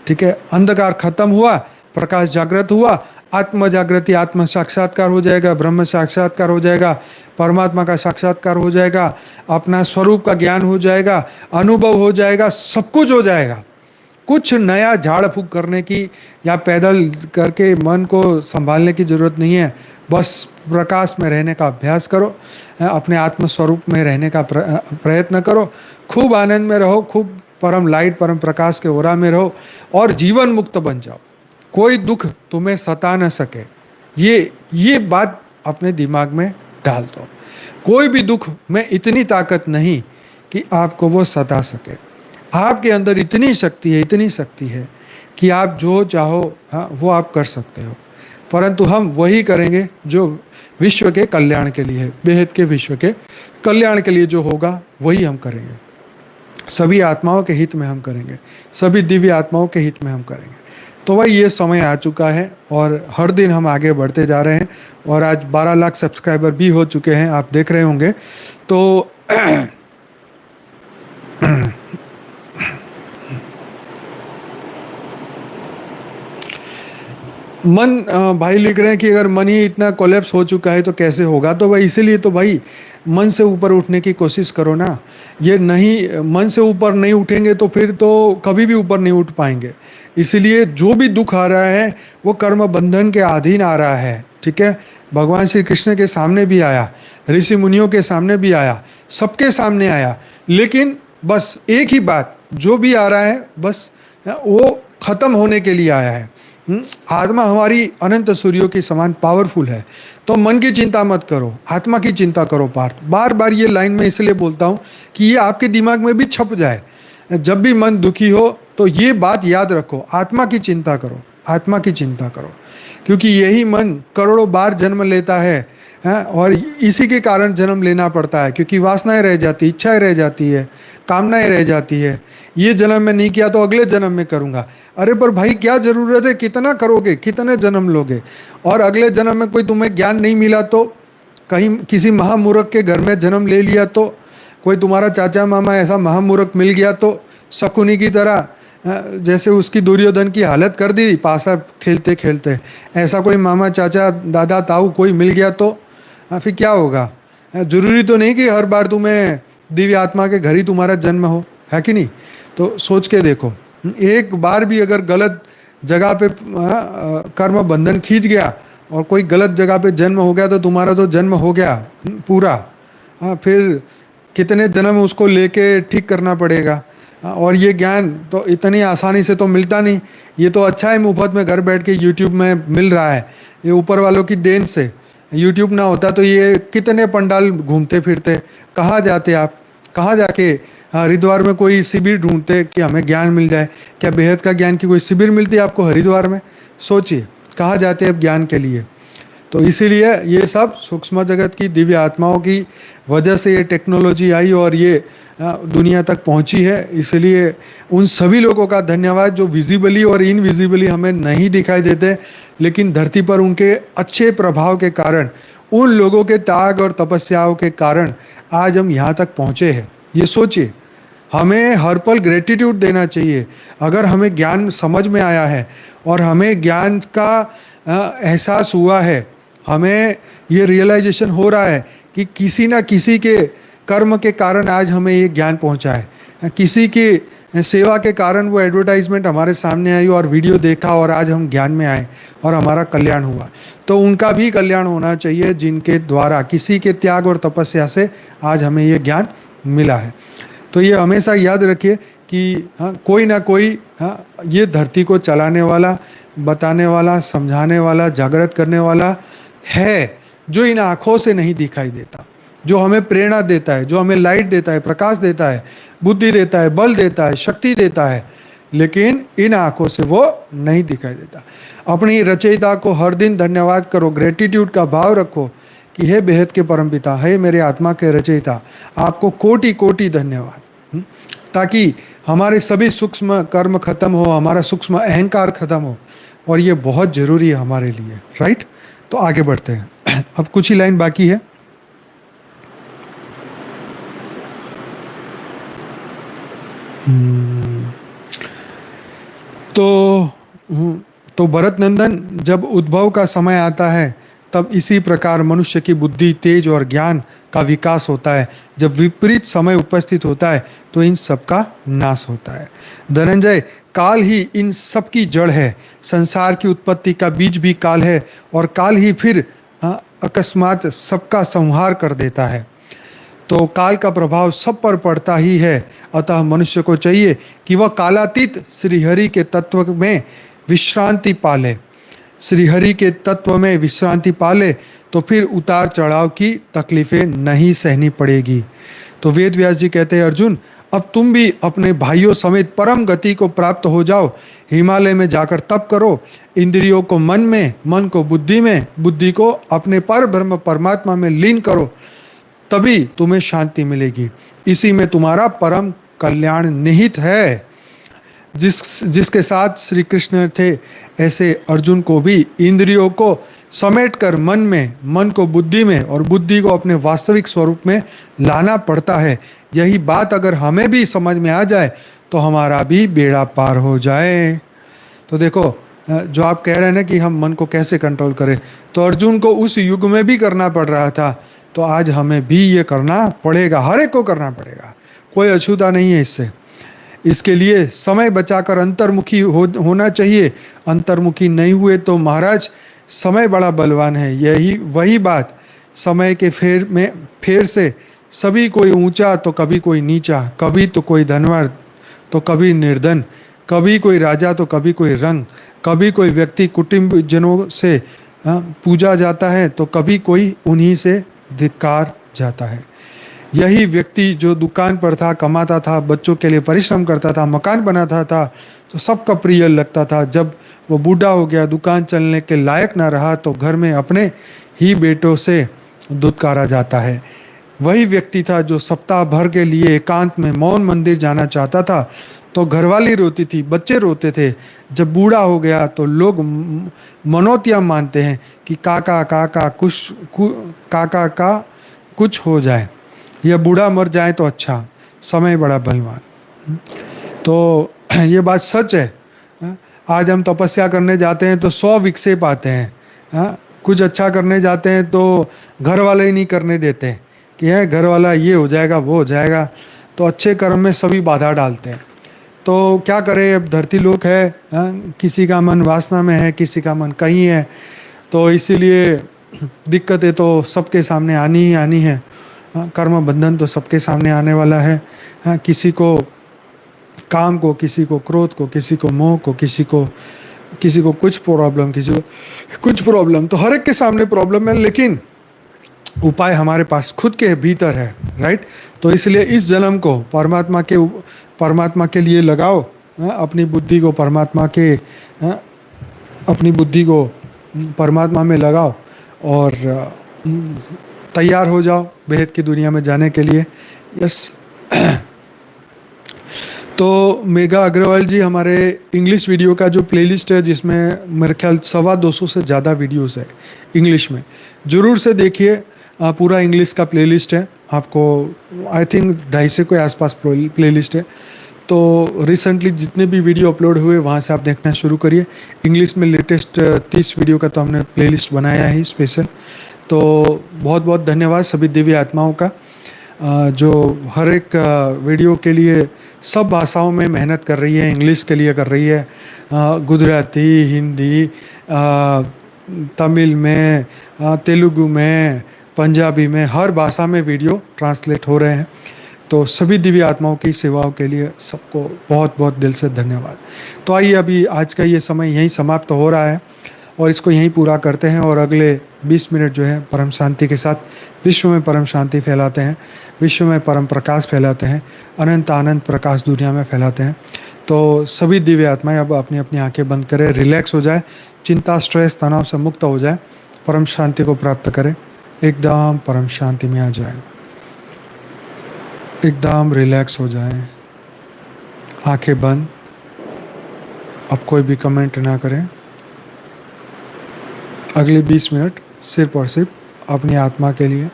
ठीक है, अंधकार खत्म हुआ, प्रकाश जागृत हुआ, आत्म जागृति, आत्म साक्षात्कार हो जाएगा, ब्रह्म साक्षात्कार हो जाएगा, परमात्मा का साक्षात्कार हो जाएगा, अपना स्वरूप का ज्ञान हो जाएगा, अनुभव हो जाएगा, सब कुछ हो जाएगा। कुछ नया झाड़ फूक करने की या पैदल करके मन को संभालने की ज़रूरत नहीं है। बस प्रकाश में रहने का अभ्यास करो, अपने आत्म स्वरूप में रहने का प्रयत्न करो, खूब आनंद में रहो, खूब परम लाइट, परम प्रकाश के ओरा में रहो और जीवन मुक्त बन जाओ। कोई दुख तुम्हें सता न सके, ये बात अपने दिमाग में डाल दो। कोई भी दुख में इतनी ताकत नहीं कि आपको वो सता सके। आपके अंदर इतनी शक्ति है कि आप जो चाहो, हाँ, वो आप कर सकते हो। परंतु हम वही करेंगे जो विश्व के कल्याण के लिए, बेहद के विश्व के कल्याण के लिए जो होगा वही हम करेंगे। सभी आत्माओं के हित में हम करेंगे, सभी दिव्य आत्माओं के हित में हम करेंगे। तो भाई ये समय आ चुका है और हर दिन हम आगे बढ़ते जा रहे हैं और आज 12 लाख सब्सक्राइबर भी हो चुके हैं, आप देख रहे होंगे। तो मन, भाई लिख रहे हैं कि अगर मन ही इतना कोलैप्स हो चुका है तो कैसे होगा। तो भाई इसीलिए तो भाई मन से ऊपर उठने की कोशिश करो ना। ये नहीं, मन से ऊपर नहीं उठेंगे तो फिर तो कभी भी ऊपर नहीं उठ पाएंगे। इसीलिए जो भी दुख आ रहा है वो कर्म बंधन के अधीन आ रहा है। ठीक है, भगवान श्री कृष्ण के सामने भी आया, ऋषि मुनियों के सामने भी आया, सबके सामने आया, लेकिन बस एक ही बात, जो भी आ रहा है बस वो खत्म होने के लिए आया है। आत्मा हमारी अनंत सूर्यों की समान पावरफुल है। तो मन की चिंता मत करो, आत्मा की चिंता करो। बार बार ये लाइन में इसलिए बोलता हूँ कि ये आपके दिमाग में भी छप जाए। जब भी मन दुखी हो तो ये बात याद रखो, आत्मा की चिंता करो, आत्मा की चिंता करो, क्योंकि यही मन करोड़ों बार जन्म लेता है और इसी के कारण जन्म लेना पड़ता है, क्योंकि वासनाएं रह जाती, इच्छाएं रह जाती है, कामनाएं रह जाती है। ये जन्म में नहीं किया तो अगले जन्म में करूँगा। अरे पर भाई क्या ज़रूरत है, कितना करोगे, कितने जन्म लोगे। और अगले जन्म में कोई तुम्हें ज्ञान नहीं मिला तो, कहीं किसी महामूर्ख के घर में जन्म ले लिया तो, कोई तुम्हारा चाचा मामा ऐसा महामूर्ख मिल गया तो, शकुनी की तरह जैसे उसकी दुर्योधन की हालत कर दी पासा खेलते खेलते, ऐसा कोई मामा चाचा दादा ताऊ कोई मिल गया तो फिर क्या होगा। ज़रूरी तो नहीं कि हर बार तुम्हें दिव्य आत्मा के घर ही तुम्हारा जन्म हो, है कि नहीं? तो सोच के देखो, एक बार भी अगर गलत जगह पे कर्म बंधन खींच गया और कोई गलत जगह पे जन्म हो गया तो तुम्हारा तो जन्म हो गया पूरा। हाँ, फिर कितने जन्म उसको लेके ठीक करना पड़ेगा। और ये ज्ञान तो इतनी आसानी से तो मिलता नहीं। ये तो अच्छा है मुफ्त में घर बैठ के यूट्यूब में मिल रहा है, ये ऊपर वालों की देन से। यूट्यूब ना होता तो ये कितने पंडाल घूमते फिरते, कहाँ जाते आप, कहाँ जाके हरिद्वार में कोई शिविर ढूंढते कि हमें ज्ञान मिल जाए। क्या बेहद का ज्ञान की कोई शिविर मिलती है आपको हरिद्वार में? सोचिए कहाँ जाते हैं ज्ञान के लिए। तो इसीलिए ये सब सूक्ष्म जगत की दिव्य आत्माओं की वजह से ये टेक्नोलॉजी आई और ये दुनिया तक पहुंची है। इसलिए उन सभी लोगों का धन्यवाद जो विजिबली और इनविजिबली हमें नहीं दिखाई देते, लेकिन धरती पर उनके अच्छे प्रभाव के कारण, उन लोगों के त्याग और तपस्याओं के कारण आज हम यहाँ तक पहुँचे हैं। ये सोचिए, हमें हर पल ग्रेटिट्यूड देना चाहिए। अगर हमें ज्ञान समझ में आया है और हमें ज्ञान का एहसास हुआ है, हमें ये रियलाइजेशन हो रहा है कि किसी ना किसी के कर्म के कारण आज हमें ये ज्ञान पहुंचा है, किसी की सेवा के कारण वो एडवर्टाइजमेंट हमारे सामने आई और वीडियो देखा और आज हम ज्ञान में आए और हमारा कल्याण हुआ, तो उनका भी कल्याण होना चाहिए जिनके द्वारा, किसी के त्याग और तपस्या से आज हमें ये ज्ञान मिला है। तो ये हमेशा याद रखिए कि कोई ना कोई ये धरती को चलाने वाला, बताने वाला, समझाने वाला, जागृत करने वाला है, जो इन आँखों से नहीं दिखाई देता, जो हमें प्रेरणा देता है, जो हमें लाइट देता है, प्रकाश देता है, बुद्धि देता है, बल देता है, शक्ति देता है, लेकिन इन आँखों से वो नहीं दिखाई देता। अपनी रचयिता को हर दिन धन्यवाद करो, ग्रेटिट्यूड का भाव रखो कि हे बेहद के परमपिता, हे मेरे आत्मा के रचयिता, आपको कोटि कोटि धन्यवाद, ताकि हमारे सभी सूक्ष्म कर्म खत्म हो, हमारा सूक्ष्म अहंकार खत्म हो, और ये बहुत ज़रूरी है हमारे लिए, राइट? तो आगे बढ़ते हैं, अब कुछ ही लाइन बाकी है। तो भरत नंदन, जब उद्भव का समय आता है तब इसी प्रकार मनुष्य की बुद्धि, तेज और ज्ञान का विकास होता है। जब विपरीत समय उपस्थित होता है तो इन सब का नाश होता है। धनंजय, काल ही इन सब की जड़ है। संसार की उत्पत्ति का बीज भी काल है और काल ही फिर अकस्मात सबका संहार कर देता है। तो काल का प्रभाव सब पर पड़ता ही है। अतः मनुष्य को चाहिए कि वह कालातीत श्रीहरि के तत्व में विश्रांति पाले। श्रीहरि के तत्व में विश्रांति पाले तो फिर उतार चढ़ाव की तकलीफें नहीं सहनी पड़ेगी। तो वेद व्यास जी कहते हैं, अर्जुन, अब तुम भी अपने भाइयों समेत परम गति को प्राप्त हो जाओ। हिमालय में जाकर तप करो, इंद्रियों को मन में, मन को बुद्धि में, बुद्धि को अपने पर ब्रह्म परमात्मा में लीन करो, तभी तुम्हें शांति मिलेगी। इसी में तुम्हारा परम कल्याण निहित है। जिसके साथ श्री कृष्ण थे, ऐसे अर्जुन को भी इंद्रियों को समेटकर मन में, मन को बुद्धि में और बुद्धि को अपने वास्तविक स्वरूप में लाना पड़ता है। यही बात अगर हमें भी समझ में आ जाए तो हमारा भी बेड़ा पार हो जाए। तो देखो, जो आप कह रहे हैं ना कि हम मन को कैसे कंट्रोल करें, तो अर्जुन को उस युग में भी करना पड़ रहा था, तो आज हमें भी ये करना पड़ेगा, हर एक को करना पड़ेगा, कोई अछूता नहीं है इससे। इसके लिए समय बचाकर अंतर्मुखी होना चाहिए। अंतर्मुखी नहीं हुए तो महाराज, समय बड़ा बलवान है। यही वही बात, समय के फेर से सभी कोई ऊंचा तो कभी कोई नीचा, कभी तो कोई धनवान तो कभी निर्धन, कभी कोई राजा तो कभी कोई रंग, कभी कोई व्यक्ति कुटुंब जनों से पूजा जाता है तो कभी कोई उन्हीं से धिक्कार जाता है। यही व्यक्ति जो दुकान पर था, कमाता था, बच्चों के लिए परिश्रम करता था, मकान बनाता था, तो सबका प्रिय लगता था। जब वो बूढ़ा हो गया, दुकान चलने के लायक ना रहा, तो घर में अपने ही बेटों से दुत्कारा जाता है। वही व्यक्ति था जो सप्ताह भर के लिए एकांत में मौन मंदिर जाना चाहता था, तो घरवाली रोती थी, बच्चे रोते थे। जब बूढ़ा हो गया तो लोग मनोतियाँ मानते हैं कि काका का कुछ हो जाए, यह बूढ़ा मर जाए तो अच्छा, समय बड़ा बलवान। तो ये बात सच है। आज हम तपस्या करने जाते हैं तो 100 विक्षेप आते हैं। कुछ अच्छा करने जाते हैं तो घर वाले ही नहीं करने देते, कि है घर वाला ये हो जाएगा वो हो जाएगा, तो अच्छे कर्म में सभी बाधा डालते हैं। तो क्या करें, अब धरती लोक है, हाँ, किसी का मन वासना में है, किसी का मन कहीं है, तो इसीलिए दिक्कतें तो सबके सामने आनी ही आनी है। हाँ, कर्म बंधन तो सबके सामने आने वाला है। हाँ, किसी को काम को, किसी को क्रोध को, किसी को मोह को, किसी को कुछ प्रॉब्लम, किसी को कुछ प्रॉब्लम, तो हर एक के सामने प्रॉब्लम है, लेकिन उपाय हमारे पास खुद के भीतर है, राइट। तो इसलिए इस जन्म को परमात्मा के लिए लगाओ। हाँ, अपनी बुद्धि को परमात्मा के हाँ, अपनी बुद्धि को परमात्मा में लगाओ और तैयार हो जाओ बेहद की दुनिया में जाने के लिए। यस। तो मेघा अग्रवाल जी, हमारे इंग्लिश वीडियो का जो प्लेलिस्ट है, जिसमें मेरे ख्याल 250 से ज़्यादा वीडियोस है इंग्लिश में, ज़रूर से देखिए। पूरा इंग्लिश का प्लेलिस्ट है आपको, आई थिंक 250 के आसपास प्लेलिस्ट है। तो रिसेंटली जितने भी वीडियो अपलोड हुए वहाँ से आप देखना शुरू करिए। इंग्लिश में लेटेस्ट 30 वीडियो का तो हमने प्लेलिस्ट बनाया है स्पेशल। तो बहुत बहुत धन्यवाद सभी दिव्य आत्माओं का, जो हर एक वीडियो के लिए सब भाषाओं में मेहनत कर रही है, इंग्लिश के लिए कर रही है, गुजराती, हिंदी, तमिल में, तेलुगु में, पंजाबी में, हर भाषा में वीडियो ट्रांसलेट हो रहे हैं। तो सभी दिव्य आत्माओं की सेवाओं के लिए सबको बहुत बहुत दिल से धन्यवाद। तो आइए, अभी आज का ये समय यहीं समाप्त हो रहा है और इसको यहीं पूरा करते हैं, और अगले 20 मिनट जो है परम शांति के साथ विश्व में परम शांति फैलाते हैं, विश्व में परम प्रकाश फैलाते हैं, अनंत आनंद प्रकाश दुनिया में फैलाते हैं। तो सभी दिव्य आत्माएं अब अपनी अपनी आंखें बंद करें, रिलैक्स हो जाए, चिंता स्ट्रेस तनाव से मुक्त हो जाए, परम शांति को प्राप्त करें, एकदम परम शांति में आ जाए, एकदम रिलैक्स हो जाए, आंखें बंद। अब कोई भी कमेंट ना करें। अगले 20 मिनट सिर्फ और सिर्फ अपनी आत्मा के लिए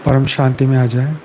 परम शांति में आ जाए।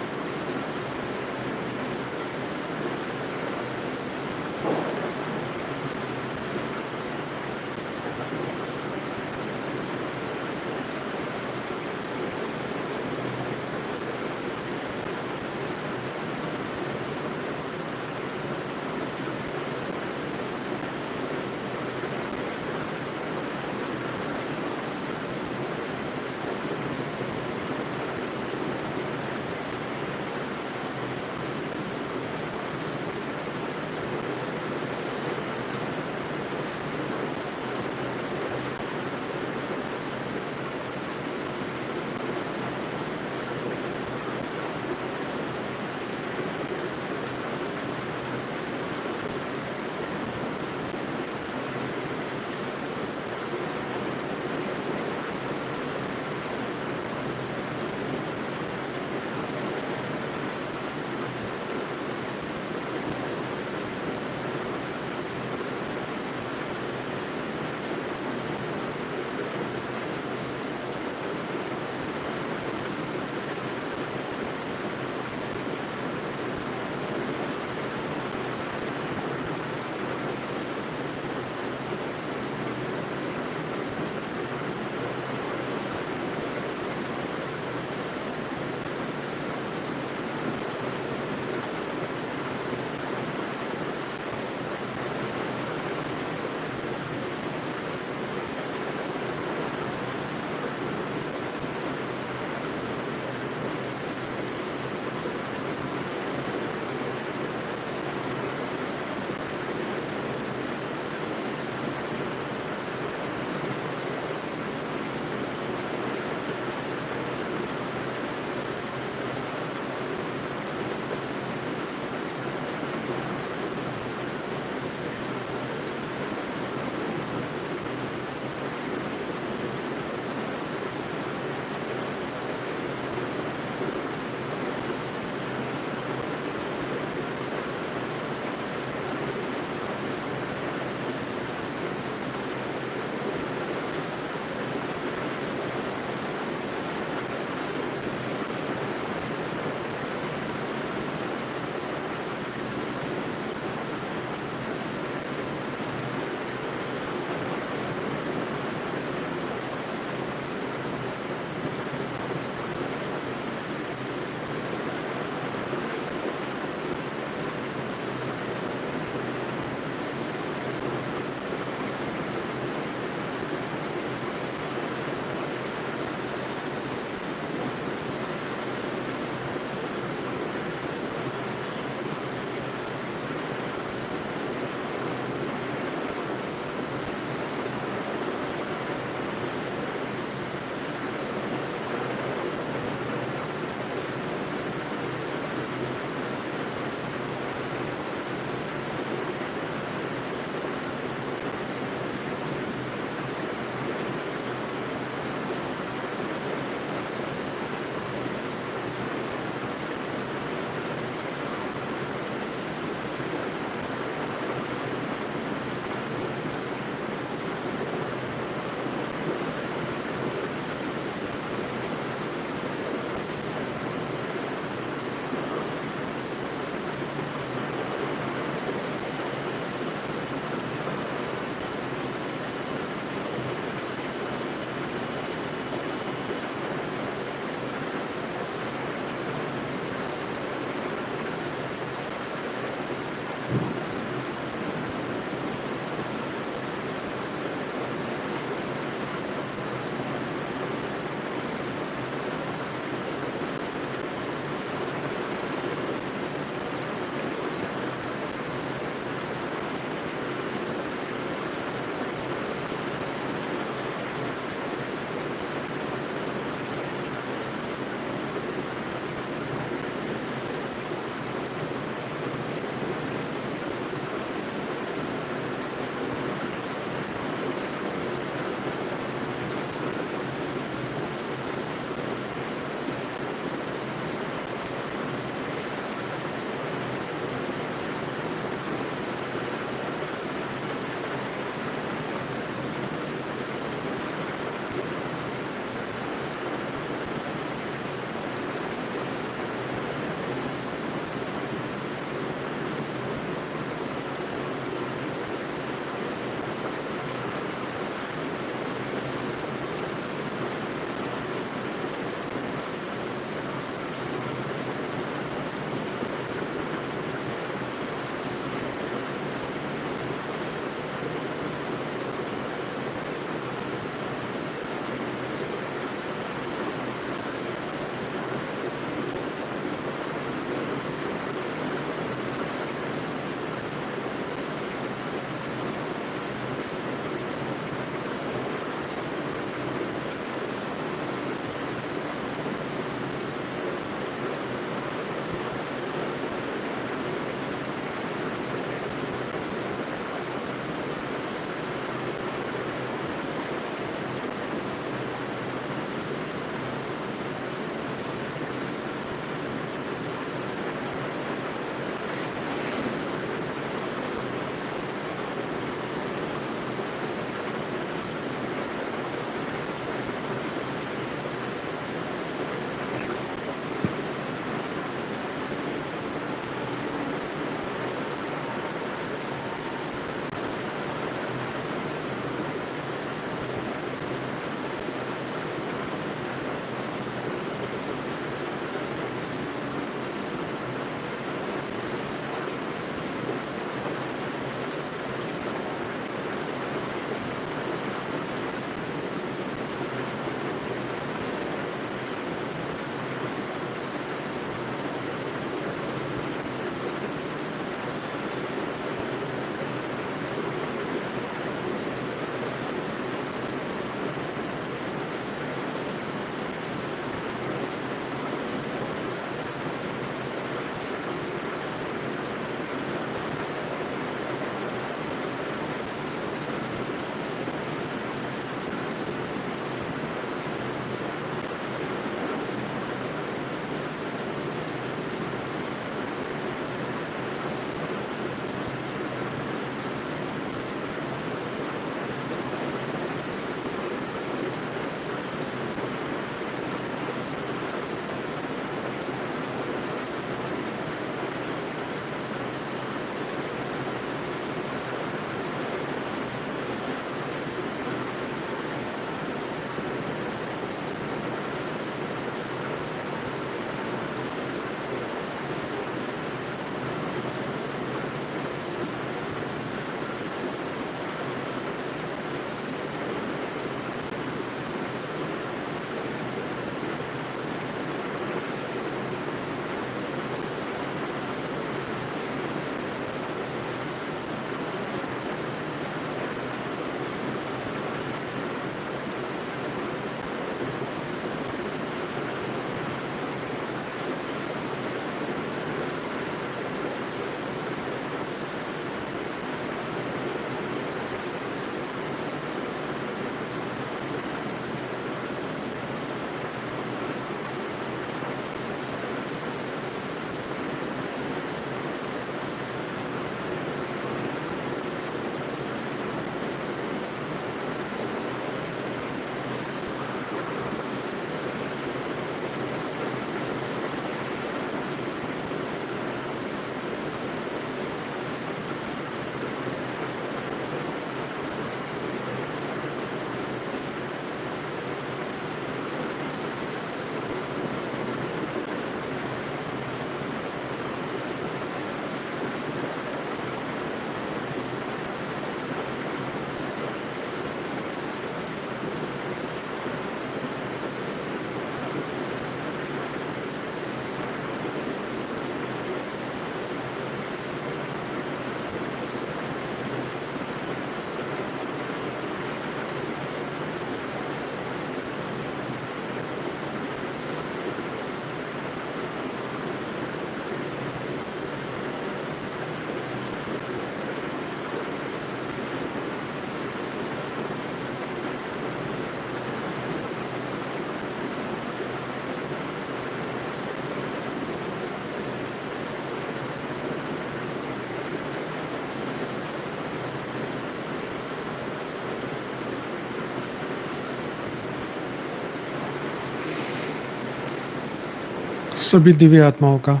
सभी दिव्य आत्माओं का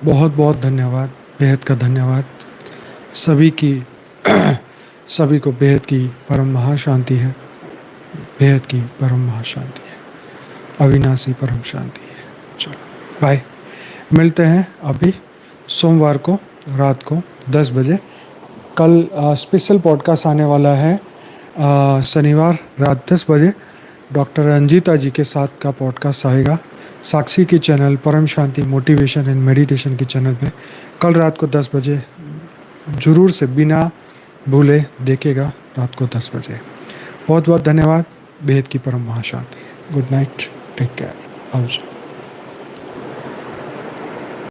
बहुत बहुत धन्यवाद, बेहद का धन्यवाद। सभी को बेहद की परम महाशांति है, बेहद की परम महाशांति है, अविनाशी परम शांति है। चलो बाय, मिलते हैं अभी सोमवार को रात को 10 बजे। कल स्पेशल पॉडकास्ट आने वाला है शनिवार रात 10 बजे। डॉक्टर रंजीता जी के साथ का पॉडकास्ट आएगा साक्षी की चैनल परम शांति मोटिवेशन एंड मेडिटेशन की चैनल पे। कल रात को 10 बजे जरूर से बिना भूले देखेगा, रात को 10 बजे। बहुत बहुत धन्यवाद, बेहद की परम महाशांति। गुड नाइट, टेक केयर, आओ।